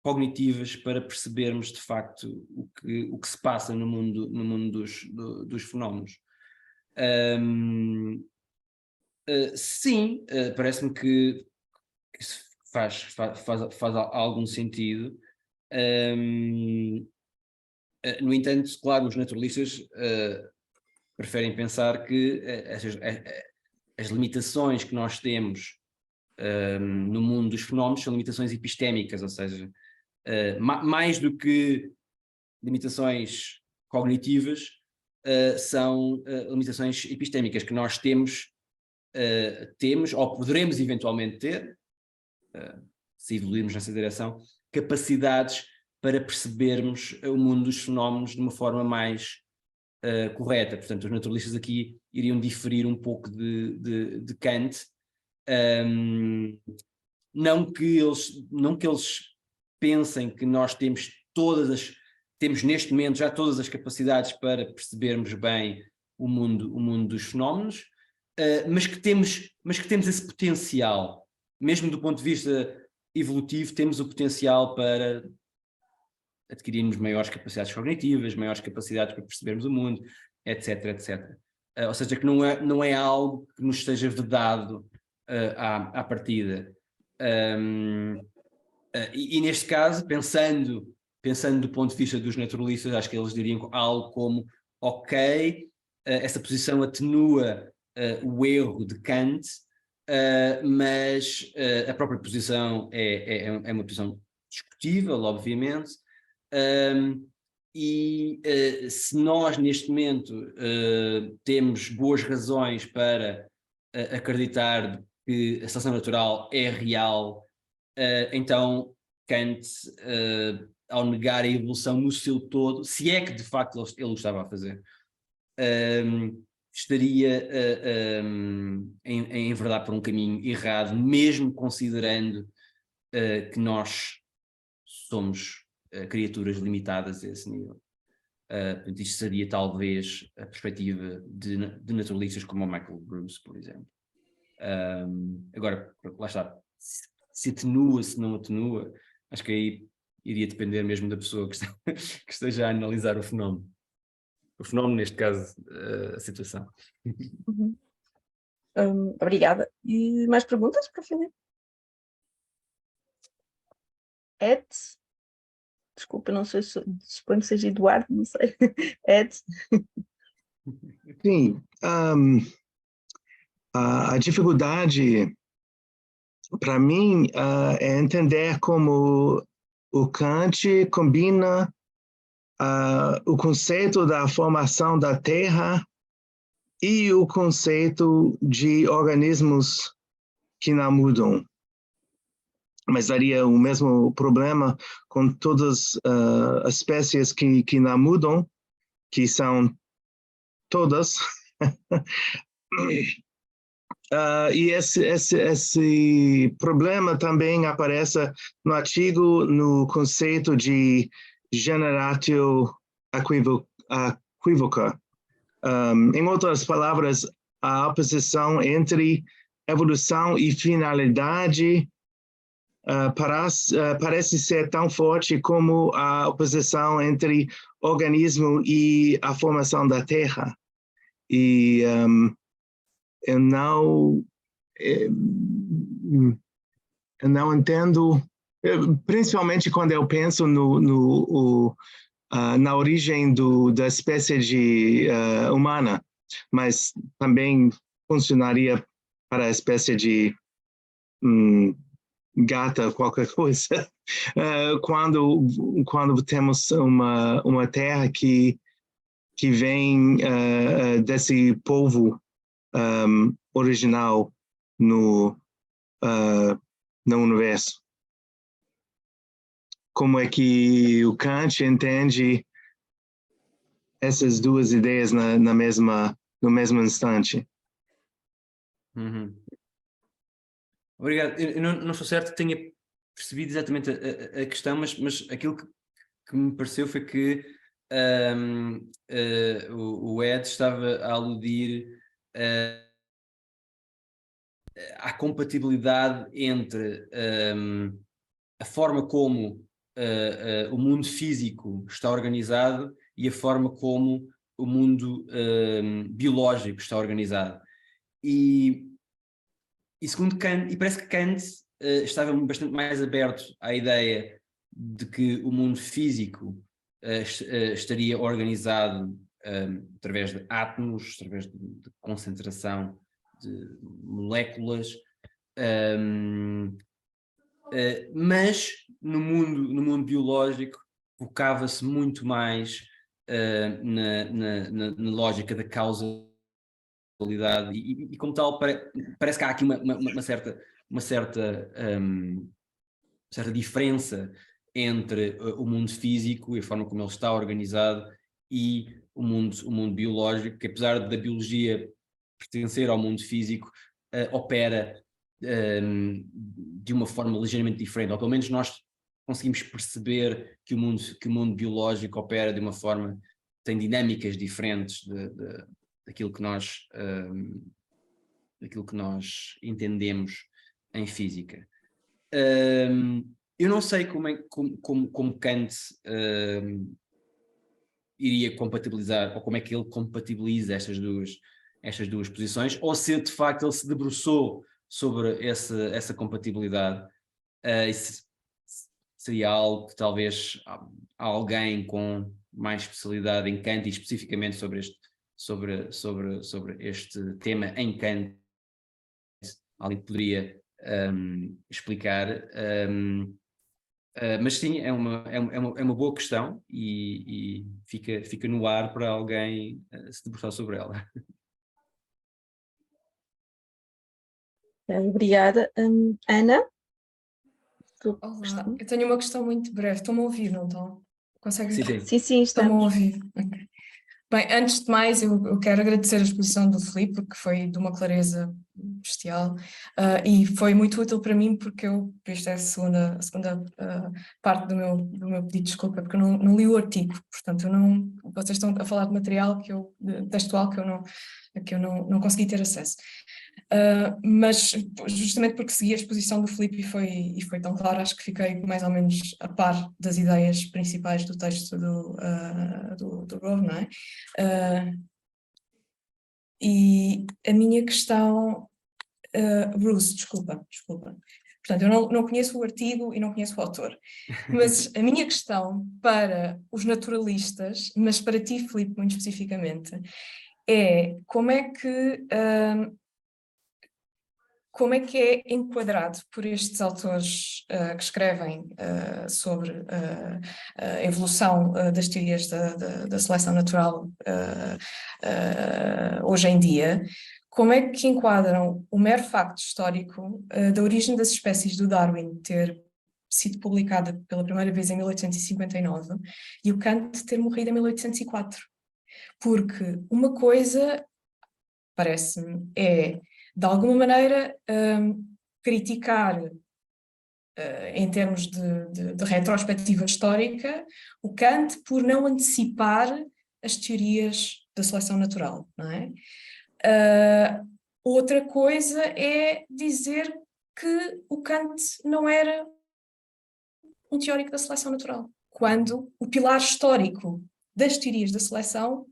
cognitivas para percebermos de facto o que se passa no mundo dos fenómenos. Sim, parece-me que isso faz algum sentido. No entanto, claro, os naturalistas preferem pensar que as limitações que nós temos no mundo dos fenómenos são limitações epistémicas, ou seja, mais do que limitações cognitivas, são limitações epistémicas que nós temos ou poderemos eventualmente ter, se evoluirmos nessa direção, capacidades para percebermos o mundo dos fenómenos de uma forma mais correta. Portanto, os naturalistas aqui iriam diferir um pouco de Kant, não que eles pensem que nós temos neste momento já todas as capacidades para percebermos bem o mundo dos fenómenos, mas que temos esse potencial, mesmo do ponto de vista evolutivo, temos o potencial para adquirirmos maiores capacidades cognitivas, maiores capacidades para percebermos o mundo, etc, etc. Ou seja, que não é algo que nos esteja vedado à partida. E neste caso, pensando do ponto de vista dos naturalistas, acho que eles diriam algo como, ok, essa posição atenua o erro de Kant, mas a própria posição é uma posição discutível, obviamente, se nós neste momento temos boas razões para acreditar que a seleção natural é real, então Kant, ao negar a evolução no seu todo, se é que de facto ele o estava a fazer, estaria em enverdar por um caminho errado, mesmo considerando que nós somos criaturas limitadas a esse nível. Portanto, isto seria talvez a perspectiva de naturalistas como o Michael Bruce, por exemplo. Agora, lá está, se atenua, se não atenua, acho que aí iria depender mesmo da pessoa que esteja a analisar o fenómeno. O fenómeno, neste caso, a situação. Uhum. Obrigada. E mais perguntas para o Filipe? Ed? Desculpa, não sei se suponho que seja Eduardo, não sei. Ed? Sim, a dificuldade para mim é entender como o Kant combina o conceito da formação da Terra e o conceito de organismos que não mudam. Mas daria o mesmo problema com todas as espécies que não mudam, que são todas. E esse problema também aparece no artigo no conceito de generatio equívoca. Em outras palavras, a oposição entre evolução e finalidade parece ser tão forte como a oposição entre organismo e a formação da Terra. E eu não entendo, principalmente quando eu penso na origem da espécie humana, mas também funcionaria para a espécie de gata, qualquer coisa. Quando temos uma terra que vem desse povo original no universo. Como é que o Kant entende essas duas ideias no mesmo instante? Uhum. Obrigado. Eu não estou certo que tenha percebido exatamente a questão, mas aquilo que me pareceu foi que o Ed estava a aludir à compatibilidade entre a forma como o mundo físico está organizado e a forma como o mundo biológico está organizado. E segundo Kant, e parece que Kant estava bastante mais aberto à ideia de que o mundo físico estaria organizado através de átomos, através de concentração de moléculas, mas no mundo biológico focava-se muito mais na lógica da causalidade e como tal parece que há aqui uma certa diferença entre o mundo físico e a forma como ele está organizado e o mundo biológico, que apesar da biologia pertencer ao mundo físico, opera de uma forma ligeiramente diferente, ou pelo menos nós conseguimos perceber que o mundo biológico opera de uma forma, tem dinâmicas diferentes daquilo que nós entendemos em física. Eu não sei como Kant iria compatibilizar, ou como é que ele compatibiliza estas duas posições, ou se de facto ele se debruçou sobre essa compatibilidade. Isso seria algo que talvez alguém com mais especialidade em Kant e especificamente sobre este tema em Kant, alguém poderia explicar. Mas sim, é uma boa questão e fica no ar para alguém se debruçar sobre ela. Obrigada. Ana? Olá, eu tenho uma questão muito breve. Estão-me a ouvir, não estão? Conseguem? Sim, sim, Estão-me a estamos. ouvir. Ok. Bem, antes de mais, eu quero agradecer a exposição do Filipe, porque foi de uma clareza bestial, e foi muito útil para mim, porque isto é a segunda parte do meu pedido de desculpa, porque eu não li o artigo, portanto, vocês estão a falar de material textual que eu não consegui ter acesso. Mas justamente porque segui a exposição do Filipe e foi tão claro, acho que fiquei mais ou menos a par das ideias principais do texto do Rove, não é? E a minha questão, Bruce, desculpa. Portanto, eu não conheço o artigo e não conheço o autor, mas a minha questão para os naturalistas, mas para ti, Filipe, muito especificamente, é como é que é enquadrado por estes autores que escrevem sobre a evolução das teorias da seleção natural hoje em dia, como é que enquadram o mero facto histórico da origem das espécies do Darwin ter sido publicada pela primeira vez em 1859 e o Kant ter morrido em 1804? Porque uma coisa, parece-me, é de alguma maneira criticar em termos de retrospectiva histórica o Kant por não antecipar as teorias da seleção natural, não é? Outra coisa é dizer que o Kant não era um teórico da seleção natural, quando o pilar histórico das teorias da seleção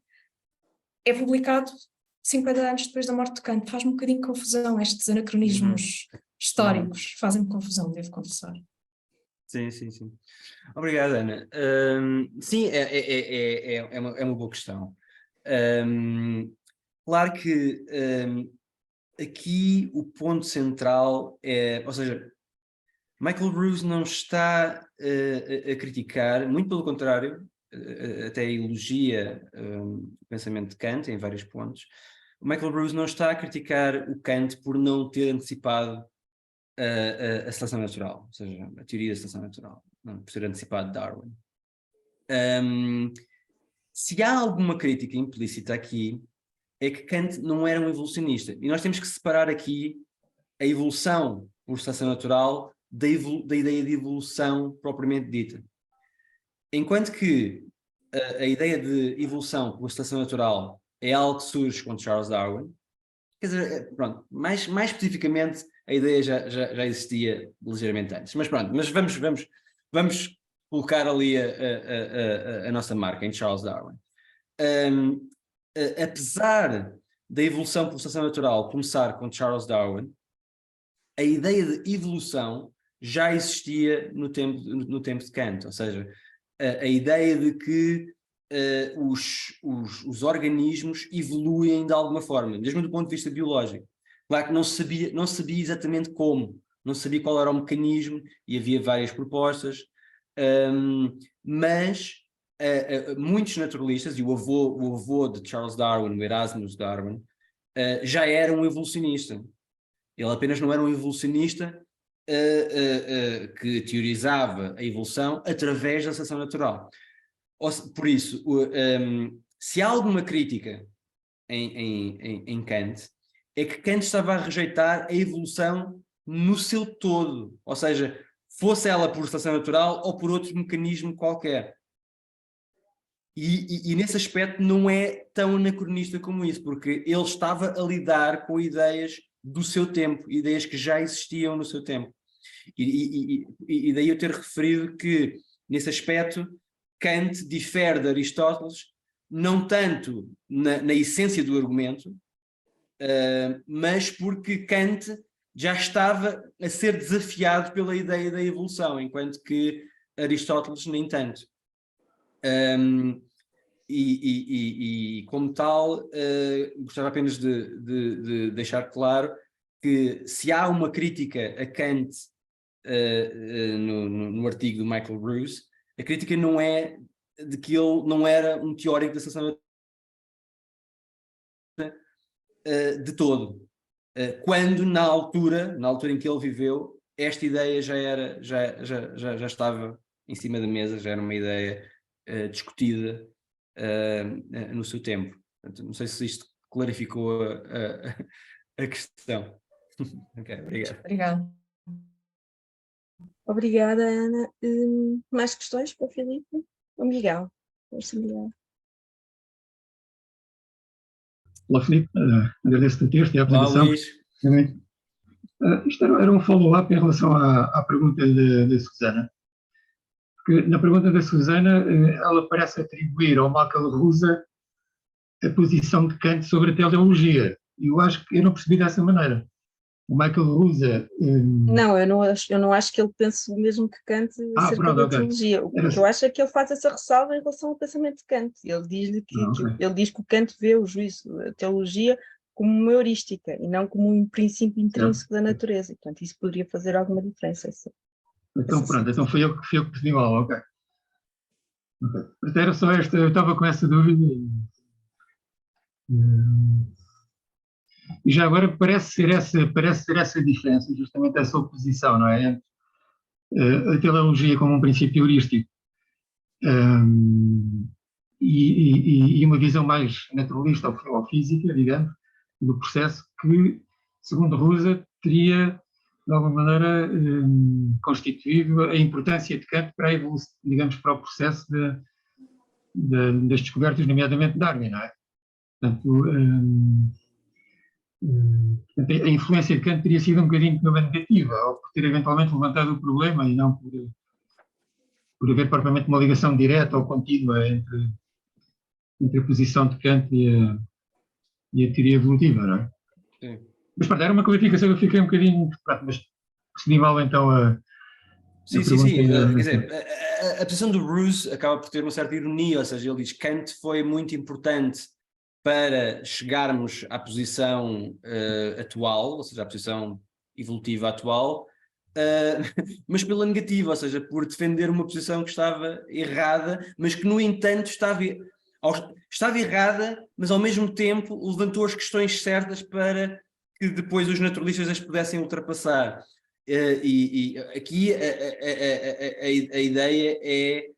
é publicado 50 anos depois da morte de Kant. Faz-me um bocadinho de confusão, estes anacronismos históricos fazem-me confusão, devo confessar. Sim. Obrigado, Ana. Sim, é uma boa questão. Claro que aqui o ponto central é, ou seja, Michael Ruse não está a criticar, muito pelo contrário, até elogia o pensamento de Kant em vários pontos. O Michael Ruse não está a criticar o Kant por não ter antecipado a seleção natural, ou seja, a teoria da seleção natural, não, por ter antecipado Darwin. Se há alguma crítica implícita aqui, é que Kant não era um evolucionista. E nós temos que separar aqui a evolução por seleção natural da ideia de evolução propriamente dita. Enquanto que a ideia de evolução por seleção natural é algo que surge com Charles Darwin, quer dizer, pronto, mais especificamente a ideia já existia ligeiramente antes. Mas pronto, mas vamos colocar ali a nossa marca em Charles Darwin. Apesar da evolução por seleção natural começar com Charles Darwin, a ideia de evolução já existia no tempo de Kant, ou seja, a ideia de que os organismos evoluem de alguma forma, mesmo do ponto de vista biológico. Claro que não sabia exatamente como, não sabia qual era o mecanismo, e havia várias propostas, mas muitos naturalistas, e o avô de Charles Darwin, o Erasmus Darwin, já era um evolucionista. Ele apenas não era um evolucionista que teorizava a evolução através da seleção natural. Por isso, se há alguma crítica em Kant, é que Kant estava a rejeitar a evolução no seu todo, ou seja, fosse ela por seleção natural ou por outro mecanismo qualquer. E nesse aspecto não é tão anacronista como isso, porque ele estava a lidar com ideias do seu tempo, ideias que já existiam no seu tempo. E daí eu ter referido que, nesse aspecto, Kant difere de Aristóteles, não tanto na essência do argumento, mas porque Kant já estava a ser desafiado pela ideia da evolução, enquanto que Aristóteles nem tanto. Como tal, gostava apenas de deixar claro que se há uma crítica a Kant no artigo do Michael Ruse, a crítica não é de que ele não era um teórico da seleção de todo, quando na altura em que ele viveu, esta ideia já estava em cima da mesa, já era uma ideia discutida no seu tempo. Portanto, não sei se isto clarificou a questão. Ok, obrigado. Obrigada. Obrigada, Ana. Mais questões para o Filipe? O Miguel. Miguel. Olá, Filipe. Agradeço-te o texto e a Olá, apresentação. Luís. Isto era um follow-up em relação à pergunta da Susana. Porque na pergunta da Susana, ela parece atribuir ao Michael Ruse a posição de Kant sobre a teleologia. E eu acho que eu não percebi dessa maneira. O Michael Ruse... Não, eu não acho que ele pense o mesmo que Kant acerca da teologia. O que eu acho é que ele faz essa ressalva em relação ao pensamento de Kant. Ele diz-lhe que, ele diz que o Kant vê o juízo, a teologia, como uma heurística e não como um princípio intrínseco da natureza. E, portanto, isso poderia fazer alguma diferença. Então, pronto, então foi eu que percebi mal, ok. Era só esta, eu estava com essa dúvida. E já agora parece ser essa diferença, justamente essa oposição, não é? Entre a teleologia como um princípio heurístico e uma visão mais naturalista ou física, digamos, do processo que, segundo Ruse, teria, de alguma maneira, constituído a importância de Kant para a evolução, digamos, para o processo das descobertas, nomeadamente Darwin, não é? Portanto, a influência de Kant teria sido um bocadinho negativa, ao por ter eventualmente levantado o problema e não por haver propriamente uma ligação direta ou contínua entre a posição de Kant e a teoria evolutiva, não é? Sim. Mas pronto, era uma clarificação que eu fiquei um bocadinho, pronto, mas percebi mal então a Sim. Quer dizer, a posição do Ruse acaba por ter uma certa ironia, ou seja, ele diz que Kant foi muito importante para chegarmos à posição atual, ou seja, à posição evolutiva atual, mas pela negativa, ou seja, por defender uma posição que estava errada, mas que, no entanto, estava errada, mas ao mesmo tempo levantou as questões certas para que depois os naturalistas as pudessem ultrapassar. E aqui a ideia é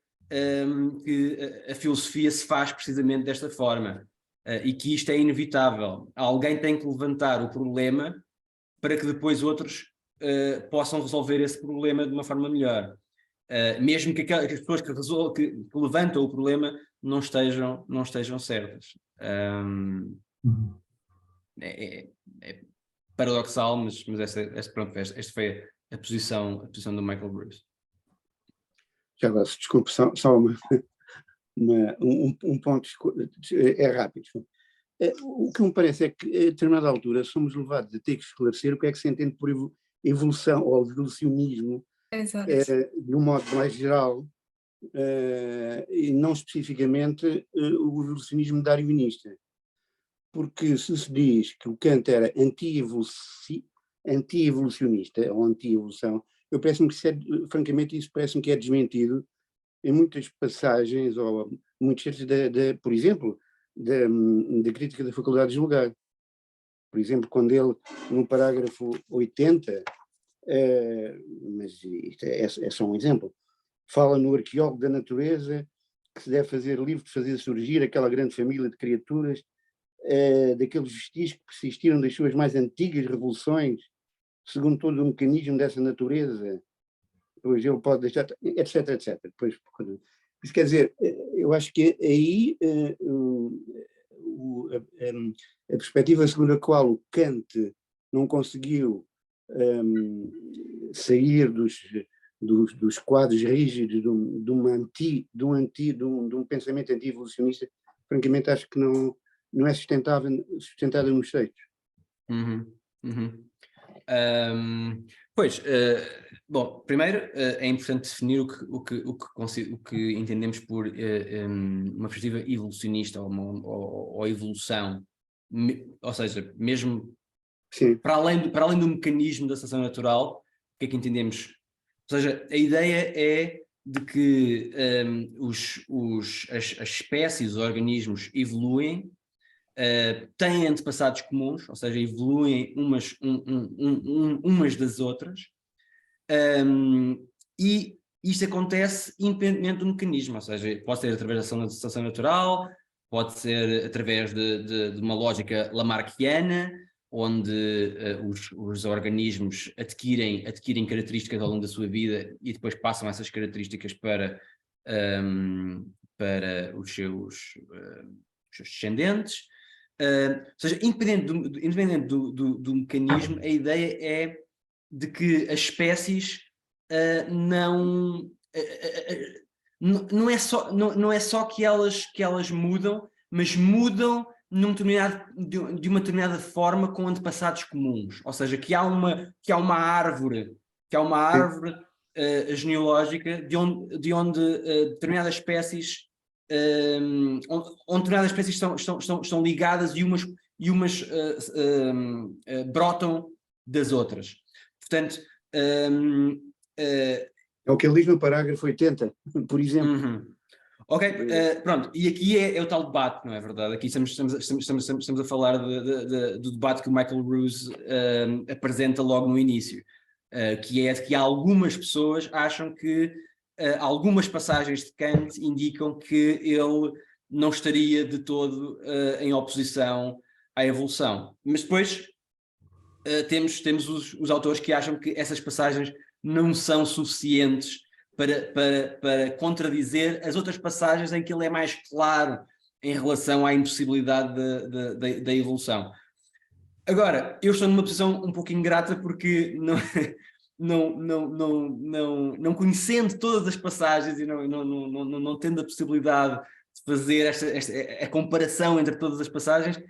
que a filosofia se faz precisamente desta forma. e que isto é inevitável. Alguém tem que levantar o problema para que depois outros possam resolver esse problema de uma forma melhor. Mesmo que as pessoas que levantam o problema não estejam certas. É paradoxal, mas esta foi a posição do Michael Bruce. Já agora, desculpe, só um ponto, é rápido. O que me parece é que, a determinada altura, somos levados a ter que esclarecer o que é que se entende por evolução ou evolucionismo, Exato. de um modo mais geral, e não especificamente o evolucionismo darwinista. Porque se diz que o Kant era anti-evolucionista ou anti-evolução, francamente, isso parece-me que é desmentido em muitas passagens, ou muitos textos, por exemplo, da crítica da faculdade de julgar. Por exemplo, quando ele, no parágrafo 80, mas isto é só um exemplo, fala no arqueólogo da natureza que se deve fazer livre de fazer surgir aquela grande família de criaturas, daqueles vestígios que persistiram das suas mais antigas revoluções, segundo todo o mecanismo dessa natureza, pois ele pode deixar, etc, etc. Depois, isso quer dizer, eu acho que aí a perspectiva segundo a qual o Kant não conseguiu sair dos quadros rígidos de um pensamento anti-evolucionista, francamente acho que não é sustentável nos textos. Bom, primeiro é importante definir o que entendemos por uma perspectiva evolucionista ou evolução, ou seja, mesmo para além do mecanismo da seleção natural, o que é que entendemos? Ou seja, a ideia é de que as espécies, os organismos evoluem, têm antepassados comuns, ou seja, evoluem umas das outras, e isto acontece independentemente do mecanismo, ou seja, pode ser através da seleção natural, pode ser através de uma lógica lamarckiana, onde os organismos adquirem características ao longo da sua vida e depois passam essas características para os seus descendentes. Ou seja, independente do mecanismo, a ideia é de que as espécies não é só que elas mudam, mas mudam de uma determinada forma com antepassados comuns. Ou seja, que há uma árvore genealógica de onde determinadas espécies onde determinadas espécies estão ligadas e umas brotam das outras. Portanto, é o que ele diz no parágrafo 80, por exemplo. Ok, pronto, e aqui é o tal debate, não é verdade? Aqui estamos a falar do debate que o Michael Ruse apresenta logo no início, que é de que algumas pessoas acham que algumas passagens de Kant indicam que ele não estaria de todo em oposição à evolução. Mas depois temos os autores que acham que essas passagens não são suficientes para contradizer as outras passagens em que ele é mais claro em relação à impossibilidade da evolução. Agora, eu estou numa posição um pouco ingrata porque não conhecendo todas as passagens e não tendo a possibilidade de fazer a comparação entre todas as passagens,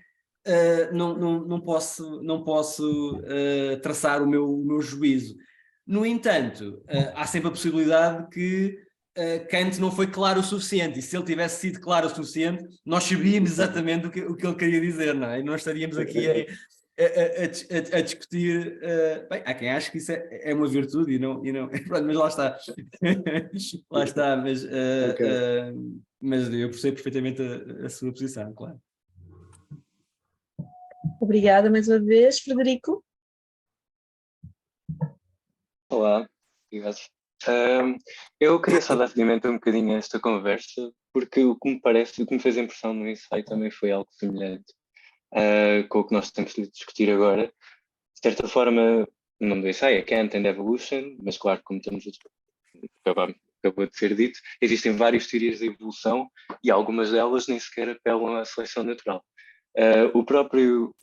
não posso traçar o meu juízo. No entanto, há sempre a possibilidade de que Kant não foi claro o suficiente, e se ele tivesse sido claro o suficiente, nós sabíamos exatamente o que ele queria dizer, não é? E não estaríamos aqui a discutir. Bem, há quem ache que isso é uma virtude e não pronto, mas lá está. Lá está, mas eu percebo perfeitamente a sua posição, claro. Obrigada mais uma vez, Frederico. Olá, obrigado. Eu queria só dar seguimento um bocadinho a esta conversa, porque o que me parece, o que me fez impressão no ensaio também foi algo semelhante com o que nós temos de discutir agora. De certa forma, o nome do ensaio é Kant and Evolution, mas claro, como acabou de ser dito, existem várias teorias da evolução e algumas delas nem sequer apelam à seleção natural. O próprio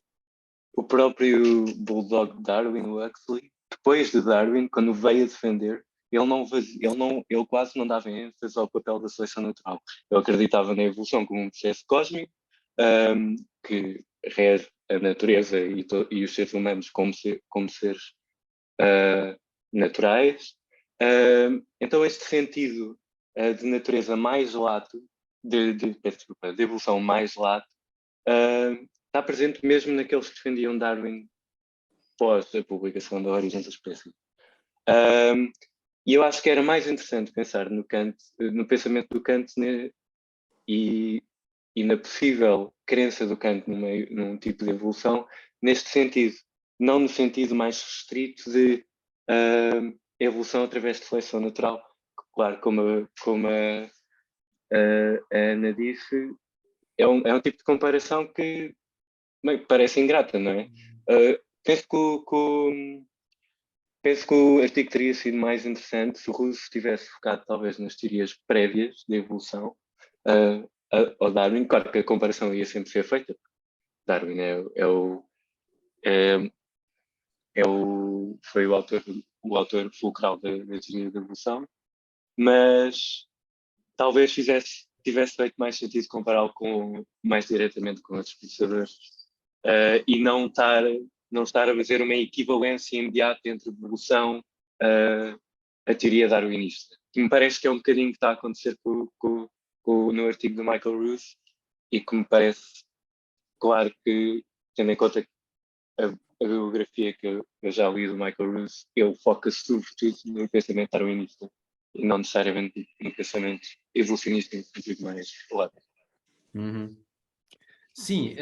Bulldog Darwin, o Huxley, depois de Darwin, quando veio a defender, ele quase não dava ênfase ao papel da seleção natural. Ele acreditava na evolução como um processo cósmico, que rege a natureza e os seres humanos como seres naturais. Então este sentido de natureza mais lato, de evolução mais lato, está presente mesmo naqueles que defendiam Darwin pós a publicação da Origem das Espécies. E eu acho que era mais interessante pensar no pensamento do Kant e na possível crença do Kant num tipo de evolução neste sentido, não no sentido mais restrito de evolução através de seleção natural. Claro, como a Ana disse, é um tipo de comparação que parece ingrata, não é? Penso que o artigo teria sido mais interessante se o Russo tivesse focado talvez nas teorias prévias da evolução ao Darwin. Claro que a comparação ia sempre ser feita. Darwin foi o autor fulcral da teoria da evolução, mas talvez tivesse feito mais sentido compará-lo mais diretamente com outros pensadores e não estar a fazer uma equivalência imediata entre evolução a teoria darwinista, que me parece que é um bocadinho que está a acontecer no artigo do Michael Ruth e que me parece claro que, tendo em conta a biografia que eu já li do Michael Ruth, ele foca-se sobretudo no pensamento darwinista e não necessariamente no pensamento evolucionista em sentido mais claro. Uhum. Sim,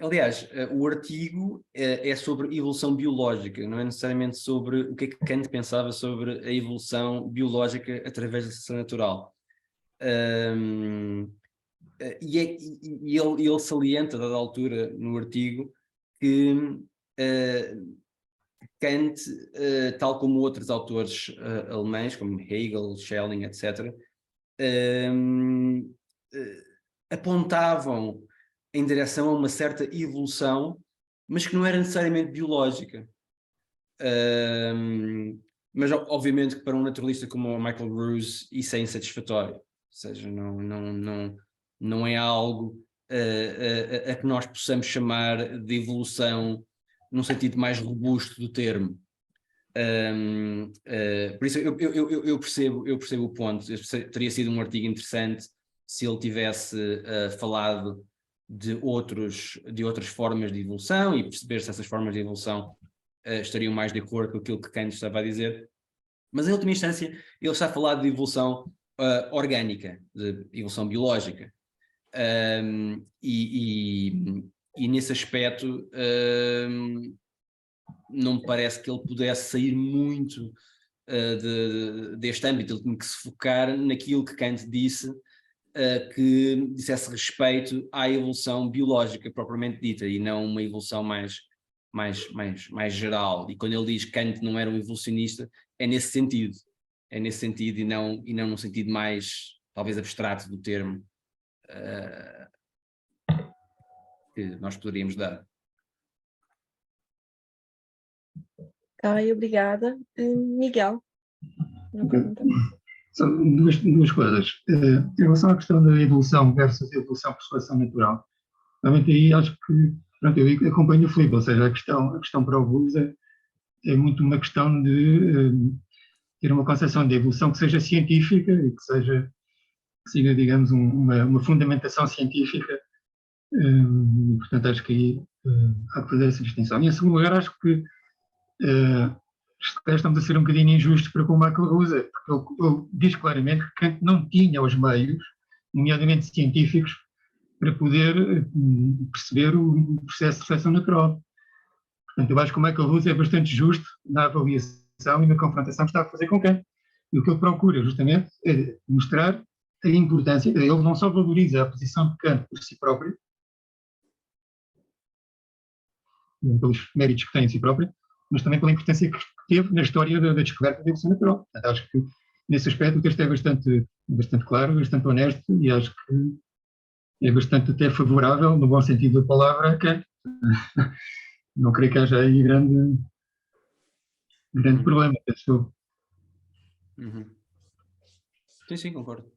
aliás, o artigo é sobre evolução biológica, não é necessariamente sobre o que é que Kant pensava sobre a evolução biológica através da seleção natural. E ele salienta, a dada altura, no artigo, que Kant, tal como outros autores alemães, como Hegel, Schelling, etc., apontavam em direção a uma certa evolução, mas que não era necessariamente biológica. Mas obviamente que para um naturalista como o Michael Ruse isso é insatisfatório, ou seja, não é algo a que nós possamos chamar de evolução num sentido mais robusto do termo. Por isso eu percebo o ponto. Teria sido um artigo interessante se ele tivesse falado de outras formas de evolução e perceber se essas formas de evolução estariam mais de acordo com aquilo que Kant estava a dizer. Mas em última instância ele está a falar de evolução orgânica, de evolução biológica. E nesse aspecto não me parece que ele pudesse sair muito deste âmbito. Ele tinha que se focar naquilo que Kant disse, que dissesse respeito à evolução biológica propriamente dita e não uma evolução mais geral. E quando ele diz que Kant não era um evolucionista, é nesse sentido e não num sentido mais talvez abstrato do termo que nós poderíamos dar. Ai, obrigada. Miguel. São duas coisas. Em relação à questão da evolução versus evolução por seleção natural, realmente aí acho que, pronto, eu acompanho o Filipe, ou seja, a questão para o Ruse é muito uma questão de ter uma concepção de evolução que seja científica e que siga, digamos, uma fundamentação científica. Portanto, acho que aí há que fazer essa distinção. E em segundo lugar, acho que estamos a ser um bocadinho injustos para com o Michael Ruse, porque ele diz claramente que Kant não tinha os meios, nomeadamente científicos, para poder perceber o processo de seleção natural. Portanto, eu acho que o Michael Ruse é bastante justo na avaliação e na confrontação que está a fazer com Kant. E o que ele procura, justamente, é mostrar a importância, ele não só valoriza a posição de Kant por si próprio, pelos méritos que tem em si próprio, mas também pela importância que teve na história da descoberta da evolução natural. Portanto, acho que, nesse aspecto, o texto é bastante claro, bastante honesto, e acho que é bastante até favorável, no bom sentido da palavra, a Kant. Não creio que haja aí grande problema, penso eu. Sim, concordo.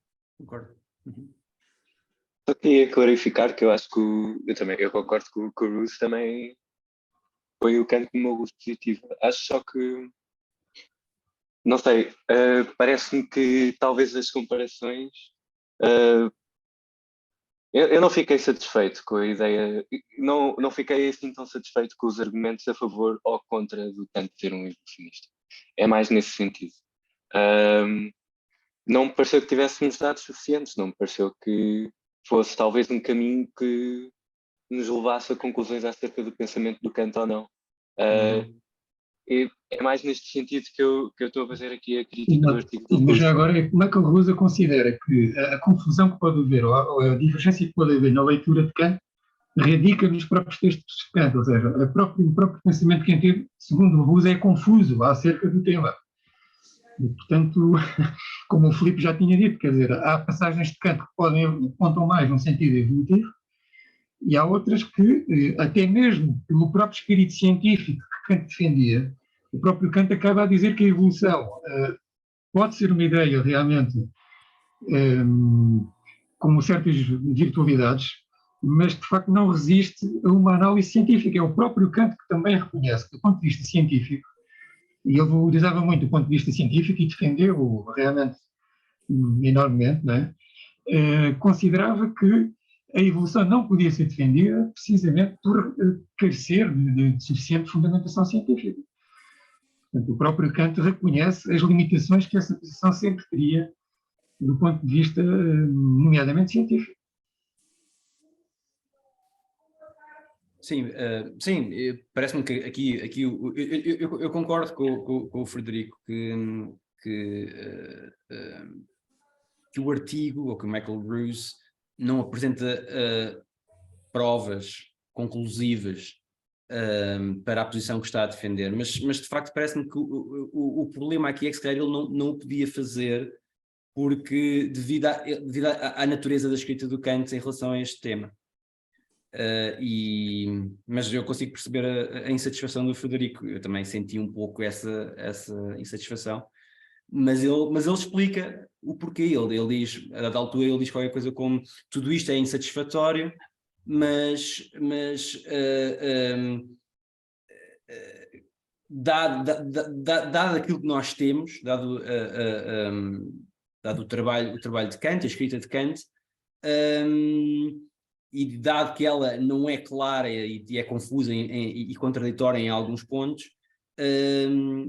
Só queria clarificar que eu acho que eu concordo que o Ruth também põe o Kant no meu gosto positivo. Acho só que, não sei, parece-me que talvez as comparações, eu não fiquei satisfeito com a ideia, não fiquei assim tão satisfeito com os argumentos a favor ou contra do Kant ser um evolucionista. É mais nesse sentido. Não me pareceu que tivéssemos dados suficientes, não me pareceu que fosse talvez um caminho que nos levasse a conclusões acerca do pensamento do Kant ou não. É mais neste sentido que eu estou a fazer aqui a crítica do artigo do Mas Ruth. agora, como é que o Rosa considera que a confusão que pode haver, ou a divergência que pode haver na leitura de Kant, radica nos próprios textos de Kant, ou seja, o próprio pensamento que teve, segundo o Rosa, é confuso acerca do tema. E, portanto, como o Filipe já tinha dito, quer dizer, há passagens de Kant que apontam mais num sentido evolutivo, e há outras que, até mesmo pelo próprio espírito científico que Kant defendia, o próprio Kant acaba a dizer que a evolução pode ser uma ideia realmente com certas virtualidades, mas de facto não resiste a uma análise científica. É o próprio Kant que também reconhece, do ponto de vista científico, e ele valorizava muito o ponto de vista científico e defendeu realmente enormemente, não é? Considerava que a evolução não podia ser defendida precisamente por carecer de suficiente fundamentação científica. Portanto, o próprio Kant reconhece as limitações que essa posição sempre teria do ponto de vista, nomeadamente, científico. Sim, parece-me que aqui eu concordo com o Frederico que o artigo, ou que o Michael Ruse não apresenta provas conclusivas para a posição que está a defender, mas de facto parece-me que o problema aqui é que se calhar ele não o podia fazer porque devido à natureza da escrita do Kant em relação a este tema. Mas eu consigo perceber a insatisfação do Frederico. Eu também senti um pouco essa insatisfação, mas ele explica o porquê. Ele diz, a dada altura, ele diz qualquer coisa como tudo isto é insatisfatório, mas dado aquilo que nós temos, dado o trabalho de Kant, a escrita de Kant, e dado que ela não é clara e é confusa e contraditória em alguns pontos,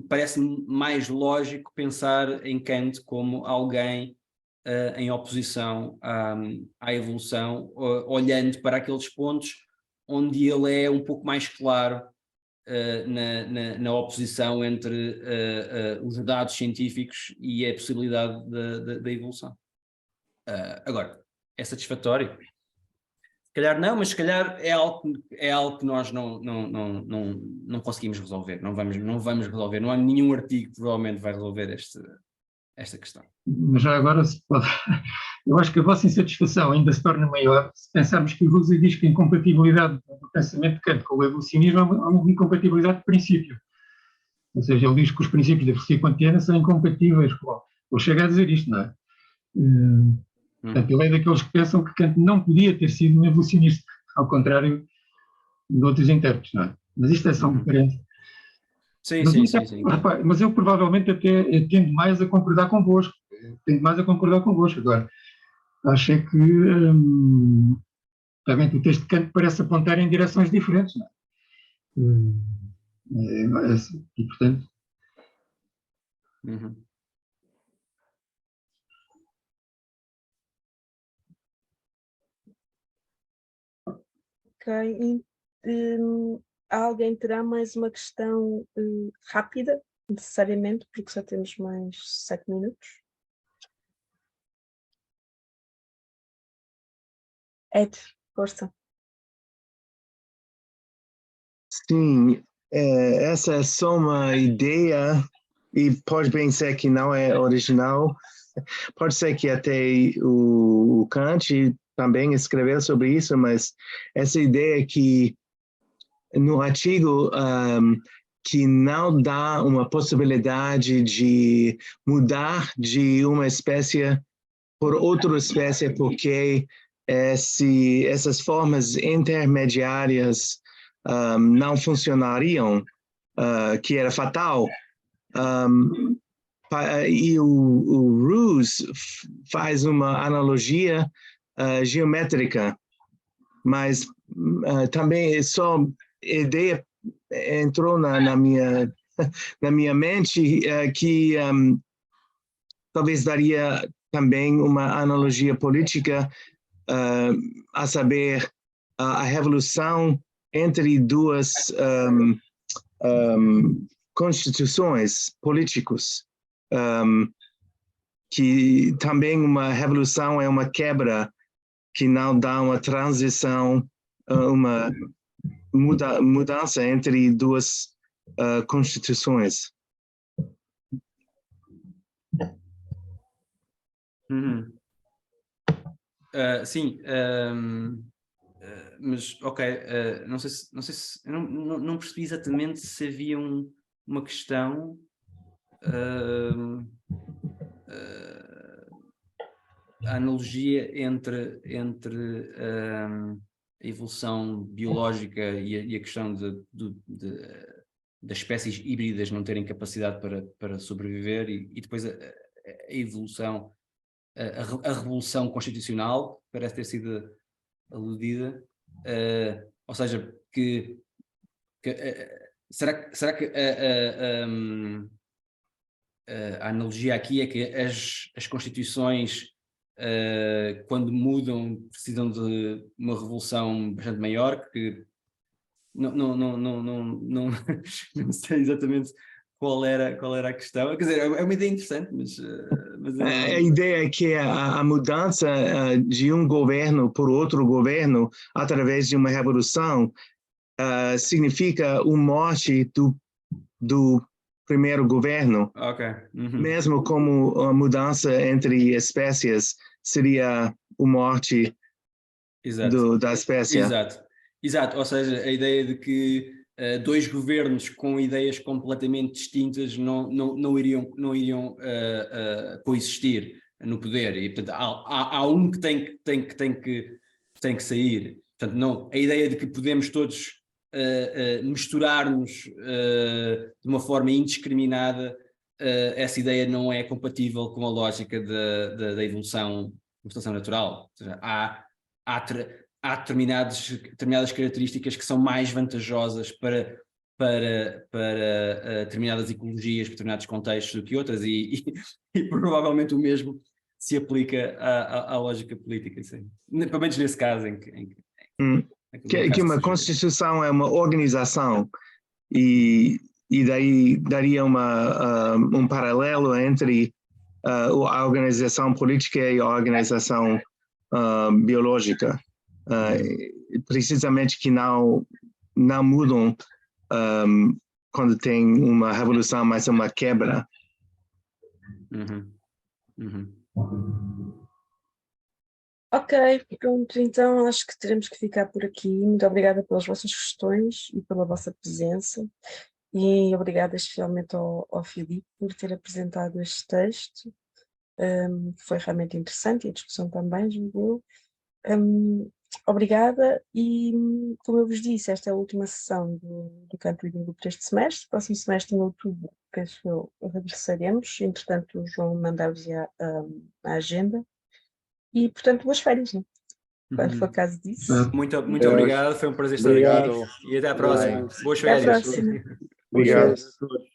parece-me mais lógico pensar em Kant como alguém em oposição à evolução, olhando para aqueles pontos onde ele é um pouco mais claro na oposição entre os dados científicos e a possibilidade da evolução. Agora, é satisfatório? Se calhar não, mas se calhar é algo que nós não conseguimos resolver, não vamos resolver, não há nenhum artigo que provavelmente vai resolver esta questão. Mas já agora se pode... Eu acho que a vossa insatisfação ainda se torna maior se pensarmos que o Rousseau diz que a incompatibilidade do pensamento de Kant com o evolucionismo é uma incompatibilidade de princípio. Ou seja, ele diz que os princípios da filosofia kantiana são incompatíveis. Ele chega a dizer isto, não é? Portanto, ele é daqueles que pensam que Kant não podia ter sido um evolucionista, ao contrário de outros intérpretes, não é? Mas isto é só um parênteses. Sim. Mas eu provavelmente até tendo mais a concordar convosco. Agora, acho que realmente o texto de Kant parece apontar em direções diferentes, não é? E, portanto... Ok, alguém terá mais uma questão rápida, necessariamente, porque só temos mais 7 minutos. Ed, força. Sim, essa é só uma ideia e pode bem ser que não é original. Pode ser que até o Kant também escreveu sobre isso, mas essa ideia que no artigo que não dá uma possibilidade de mudar de uma espécie por outra espécie porque essas formas intermediárias não funcionariam, que era fatal. E o Rawls faz uma analogia geométrica, mas também só ideia entrou na minha mente que talvez daria também uma analogia política, a saber, a revolução entre duas constituições políticas, que também uma revolução é uma quebra que não dá uma transição, uma mudança entre duas constituições. Sim, mas ok, não sei se eu não percebi exatamente se havia uma questão a analogia entre a evolução biológica e a questão das espécies híbridas não terem capacidade para sobreviver e depois a evolução, a revolução constitucional parece ter sido aludida, ou seja, será que a analogia aqui é que as constituições, quando mudam, precisam de uma revolução bastante maior, que não sei exatamente qual era a questão. Quer dizer, é uma ideia interessante, mas a ideia é que a mudança de um governo por outro governo através de uma revolução significa a morte do primeiro governo. Ok. Mesmo como a mudança entre espécies seria a morte da espécie. Exato, ou seja, a ideia de que dois governos com ideias completamente distintas não iriam coexistir no poder, e portanto há um que tem que sair. Portanto, não, a ideia de que podemos todos misturar-nos de uma forma indiscriminada, essa ideia não é compatível com a lógica da evolução natural. Ou seja, há determinadas características que são mais vantajosas para determinadas ecologias, para determinados contextos do que outras, e provavelmente o mesmo se aplica à lógica política, sim. Pelo menos nesse caso em que uma constituição é uma organização e daí daria um paralelo entre a organização política e a organização biológica. Precisamente que não mudam quando tem uma revolução, mas uma quebra. Ok, pronto, então acho que teremos que ficar por aqui. Muito obrigada pelas vossas questões e pela vossa presença, e obrigada especialmente ao Filipe por ter apresentado este texto, que foi realmente interessante, e a discussão também, julgo eu. Obrigada, e como eu vos disse, esta é a última sessão do Canto Língua para este semestre. Próximo semestre, em outubro, penso eu, regressaremos. Entretanto, o João mandar-vos a agenda. E, portanto, boas férias, né? Quando for caso disso. Muito obrigado, foi um prazer estar aqui. E até à próxima. Boas Até à férias. próxima. Obrigado. A todos.